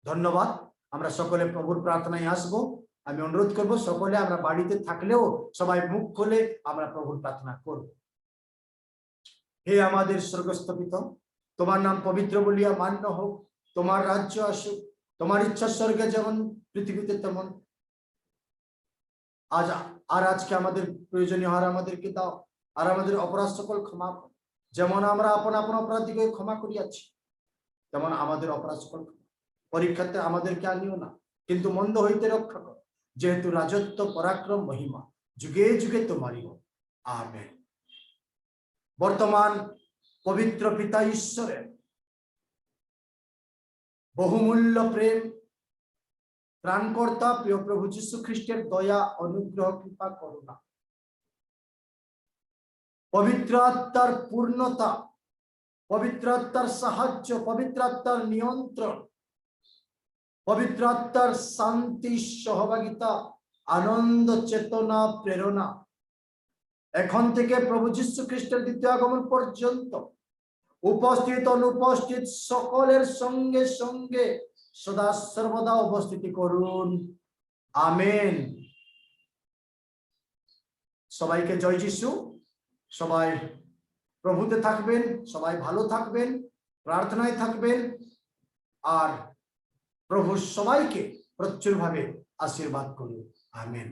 ধন্যবাদ। আমরা সকলে প্রভুর প্রার্থনায় আসবো। আমি অনুরোধ করব সকলে আমরা বাড়িতে থাকলেও সবাই মুখ খুলে আমরা প্রভুর প্রার্থনা করব। হে আমাদের স্বর্গস্থ পিতা, তোমার নাম পবিত্র বলিয়া মান্য হোক, তোমার রাজ্য আসুক, তোমার ইচ্ছা স্বর্গে যেমন পৃথিবীতে তেমন। আজকে আমাদের প্রয়োজনীয় হার আমাদেরকে দাও, আর আমাদের অপরাধ সকল ক্ষমা করো, যেমন আমরা আপন আপন অপরাধীকে ক্ষমা করিয়াছি, তেমন আমাদের অপরাধ সকল। পরীক্ষাতে আমাদেরকে আনিও না, কিন্তু মন্দ হইতে রক্ষা করো, যেহেতু রাজত্ব, পরাক্রম, মহিমা যুগে যুগে তোমারই হোক। আমেন। বর্তমান পবিত্র পিতা ঈশ্বরের বহুমূল্য প্রেম, ত্রাণকর্তা প্রিয় প্রভু যীশু খ্রিস্টের দয়া, অনুগ্রহ, কৃপা, করুণা, পবিত্র আত্মার পূর্ণতা, পবিত্র আত্মার সাহায্য, পবিত্র আত্মার নিয়ন্ত্রণ, পবিত্র আত্মার শান্তি, সহভাগিতা, আনন্দ, চেতনা, প্রেরণা এখন থেকে প্রভু যীশু খ্রিস্টের দ্বিতীয় আগমন পর্যন্ত উপস্থিত অনুপস্থিত সকলের সঙ্গে সঙ্গে সদা সর্বদা উপস্থিতি করুন। আমেন। সবাইকে জয় যিশু। সবাই প্রভুতে থাকবেন, সবাই ভালো থাকবেন, প্রার্থনায় থাকবেন, আর প্রভু সবাইকে প্রচুরভাবে আশীর্বাদ করুন। আমেন।